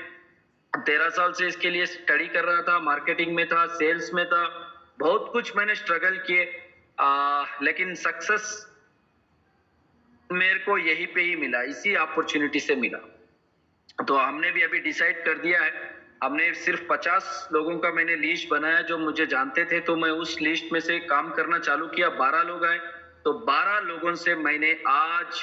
13 साल से इसके लिए स्टडी कर रहा था, मार्केटिंग में था, सेल्स में था, बहुत कुछ मैंने स्ट्रगल किए, लेकिन सक्सेस मेरे को यहीं पे ही मिला, इसी अपॉर्चुनिटी से मिला. तो हमने भी अभी डिसाइड कर दिया है, हमने सिर्फ 50 लोगों का मैंने लिस्ट बनाया जो मुझे जानते थे. तो मैं उस लिस्ट में से काम करना चालू किया. 12 लोग आए, तो 12 लोगों से मैंने आज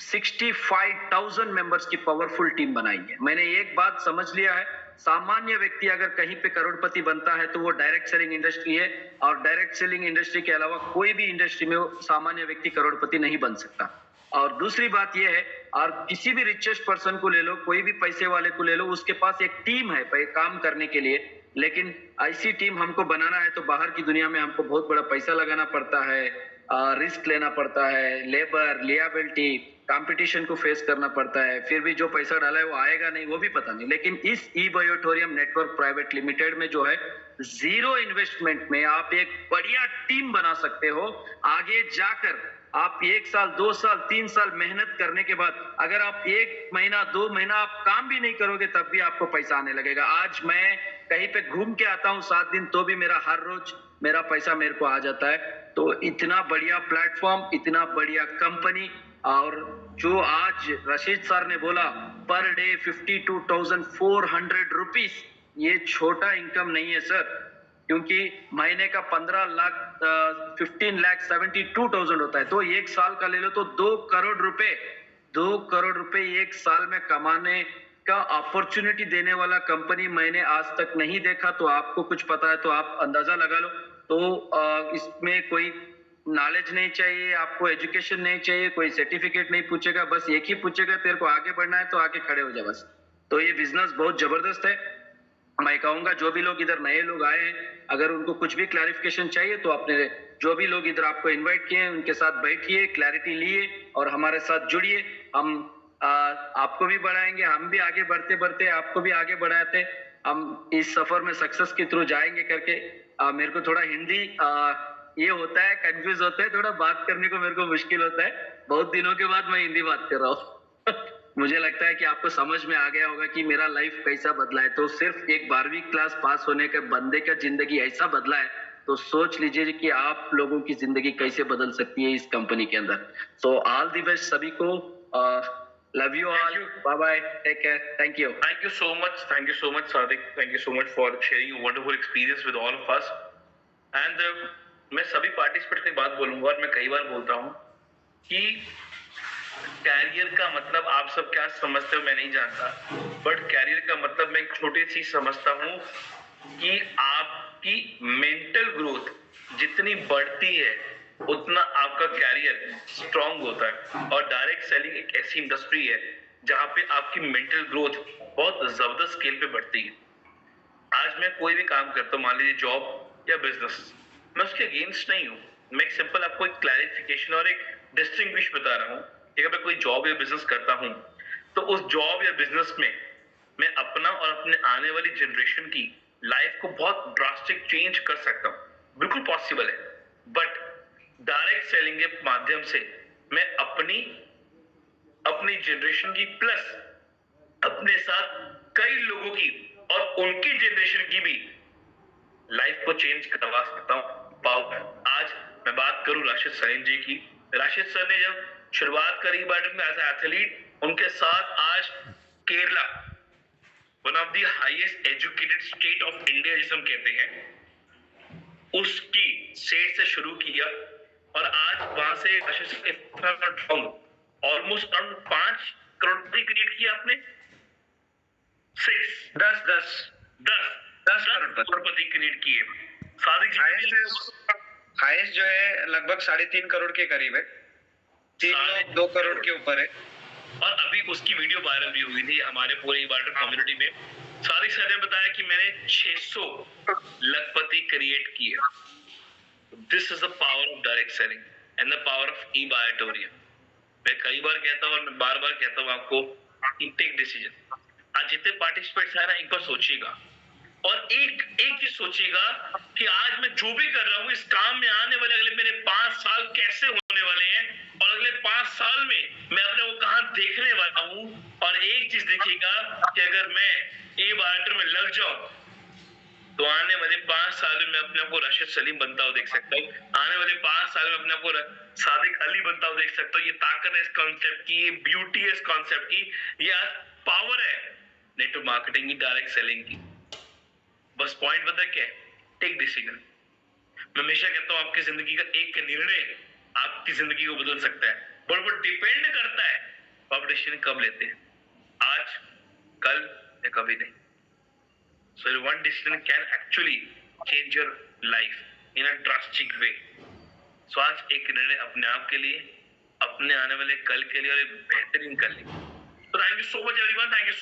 65,000 मेंबर्स की पावरफुल टीम बनाई है. मैंने एक बात समझ लिया है, सामान्य व्यक्ति अगर कहीं पे करोड़पति बनता है तो वो डायरेक्ट सेलिंग इंडस्ट्री है, और डायरेक्ट सेलिंग इंडस्ट्री के अलावा कोई भी इंडस्ट्री में वो सामान्य व्यक्ति करोड़पति नहीं बन सकता. और दूसरी बात यह है, और किसी भी रिचेस्ट पर्सन को ले लो, कोई भी पैसे वाले को ले लो, उसके पास एक टीम है काम करने के लिए, लेकिन ऐसी टीम हमको बनाना है तो बाहर की दुनिया में हमको बहुत बड़ा पैसा लगाना पड़ता है, रिस्क लेना पड़ता है, लेबर, लियाबिलिटी, कंपटीशन को फेस करना पड़ता है, फिर भी जो पैसा डाला है वो आएगा नहीं वो भी पता नहीं। लेकिन इस ई बायोटोरियम नेटवर्क प्राइवेट लिमिटेड में जो है, जीरो इन्वेस्टमेंट में आप एक बढ़िया टीम बना सकते हो। आगे जाकर आप 1 साल, 2 साल, 3 साल मेहनत करने के बाद अगर आप 1 महीना, 2 महीना आप काम भी नहीं करोगे तब भी आपको पैसा आने लगेगा। आज मैं कहीं पे घूम के आता हूँ 7 दिन तो भी मेरा हर रोज मेरा पैसा मेरे को आ जाता है। तो इतना बढ़िया प्लेटफॉर्म, इतना बढ़िया कंपनी, और जो आज रशीद सर ने बोला पर डे 52,400 रुपीज, ये छोटा इनकम नहीं है सर, क्योंकि महीने का 15,72,000 होता है, तो 1 साल का ले लो तो 2 करोड़ रुपए 1 साल में कमाने का अपॉर्चुनिटी देने वाला कंपनी मैंने आज तक नहीं देखा। तो आपको कुछ पता है तो आप अंदाजा लगा लो। तो इसमें कोई नॉलेज नहीं चाहिए, आपको एजुकेशन नहीं चाहिए, कोई सर्टिफिकेट नहीं पूछेगा, बस एक ही पूछेगा तेरे को आगे बढ़ना है तो आगे खड़े हो जा बस। तो ये बिजनेस बहुत जबरदस्त है। मैं कहूंगा जो भी लोग इधर नए लोग आए हैं, अगर उनको कुछ भी क्लैरिफिकेशन चाहिए तो अपने जो भी लोग इधर आपको इनवाइट किए हैं उनके साथ बैठिए, क्लैरिटी लिए और हमारे साथ जुड़िए। हम आपको भी बढ़ाएंगे, हम भी आगे बढ़ते बढ़ते आपको भी आगे बढ़ाते हम इस सफर में सक्सेस के थ्रू जाएंगे करके। मेरे को थोड़ा हिंदी ये होता है, कंफ्यूज होता है, थोड़ा बात करने को मेरे को मुश्किल होता है। बहुत दिनों के बाद मैं हिंदी बात कर रहा हूँ। मुझे लगता है कि आपको समझ में आ गया होगा कि मेरा लाइफ कैसा बदला है। तो सिर्फ एक 12वीं क्लास पास होने के बंदे का जिंदगी ऐसा बदला है, तो सोच लीजिए कि आप लोगों की जिंदगी कैसे बदल सकती है इस कंपनी के अंदर। सो ऑल द बेस्ट सभी को, love you all, bye bye, take care, thank you. Thank you so much, Sadik. Thank you so much for sharing a wonderful experience with all of us. And मैं सभी पार्टिसिपेंट्स की बात बोलूंगा और मैं कई बार बोलता हूँ कि कैरियर का मतलब आप सब क्या समझते हो मैं नहीं जानता, बट कैरियर का मतलब मैं एक छोटी चीज समझता हूँ कि आपकी मेंटल ग्रोथ जितनी बढ़ती है उतना आपका कैरियर स्ट्रांग होता है। और डायरेक्ट सेलिंग एक ऐसी इंडस्ट्री है जहाँ पे आपकी मेंटल ग्रोथ बहुत जबरदस्त स्केल पे बढ़ती है। आज मैं कोई भी काम करता हूँ, मान लीजिए जॉब या बिजनेस, मैं उसके अगेंस्ट नहीं हूँ। मैं एक सिंपल आपको एक क्लैरिफिकेशन और एक डिस्टिंग्विश बता रहा हूँ कि अगर मैं कोई जॉब या बिजनेस करता हूँ तो उस जॉब या बिजनेस में मैं अपना और अपने आने वाली जनरेशन की लाइफ को बहुत ड्रास्टिक चेंज कर सकता हूँ, बिल्कुल पॉसिबल है। बट डायरेक्ट सेलिंग के माध्यम से मैं अपनी जनरेशन की प्लस अपने साथ कई लोगों की और उनकी जनरेशन की भी लाइफ को चेंज करवा सकता हूँ। आज मैं बात करूं राशिद सलीम जी की। राशिद सर ने जब शुरुआत करी बैटिंग में एज एथलीट, उनके साथ आज Kerala, one of the highest educated state of India जिसे हम कहते हैं, उसकी स्टेट से शुरू किया और आज वहां से ऑलमोस्ट अराउंड 5 करोड़ क्रिएट किया आपने। 10 करोड़पति क्रिएट किए। सादिक जी हाईएस्ट जो है लगभग 3.5 करोड़ के करीब है, 2 करोड़ के ऊपर है। और अभी उसकी वीडियो वायरल भी हुई थी हमारे पूरे वाटर कम्युनिटी में। सादिक सर ने बताया कि मैंने 600 लखपति क्रिएट किए। This is the power of direct selling and the power of e Biotorium. मैं कई बार कहता हूँ और मैं बार बार कहता हूँ आपको, टेक डिसीजन। आज जितने पार्टिसिपेंट्स है ना, एक बार सोचिएगा और एक चीज सोचिएगा कि आज मैं जो भी कर रहा हूँ इस काम में आने वाले अगले मेरे 5 साल कैसे होने वाले हैं और अगले 5 साल में मैं अपने को कहाँ देखने वाला हूँ। और एक चीज देखिएगा कि अगर मैं ए बायोटर में लग जाऊं तो आने वाले 5 साल में मैं अपने आप को राशिद सलीम बनता हुआ देख सकता हूँ। आने वाले 5 साल में अपने आप को सादिक अली बनता हुआ देख सकता हूँ। ये ताकत है इस कॉन्सेप्ट की, ये ब्यूटी है इस कॉन्सेप्ट की, ये पावर है नेटवर्क मार्केटिंग की, डायरेक्ट सेलिंग की। बस पॉइंट पता क्या है? Take decision. मैं हमेशा कहता हूँ आपकी जिंदगी का एक निर्णय आपकी जिंदगी को बदल सकता है, बट वो डिपेंड करता है आप डिसीजन कब लेते हैं, आज, कल या कभी नहीं। So one decision can actually change your life in a drastic way. So आज एक निर्णय अपने आप के लिए, अपने आने वाले कल के लिए और एक बेहतरीन कल के लिए। तो thank you so much everyone, thank you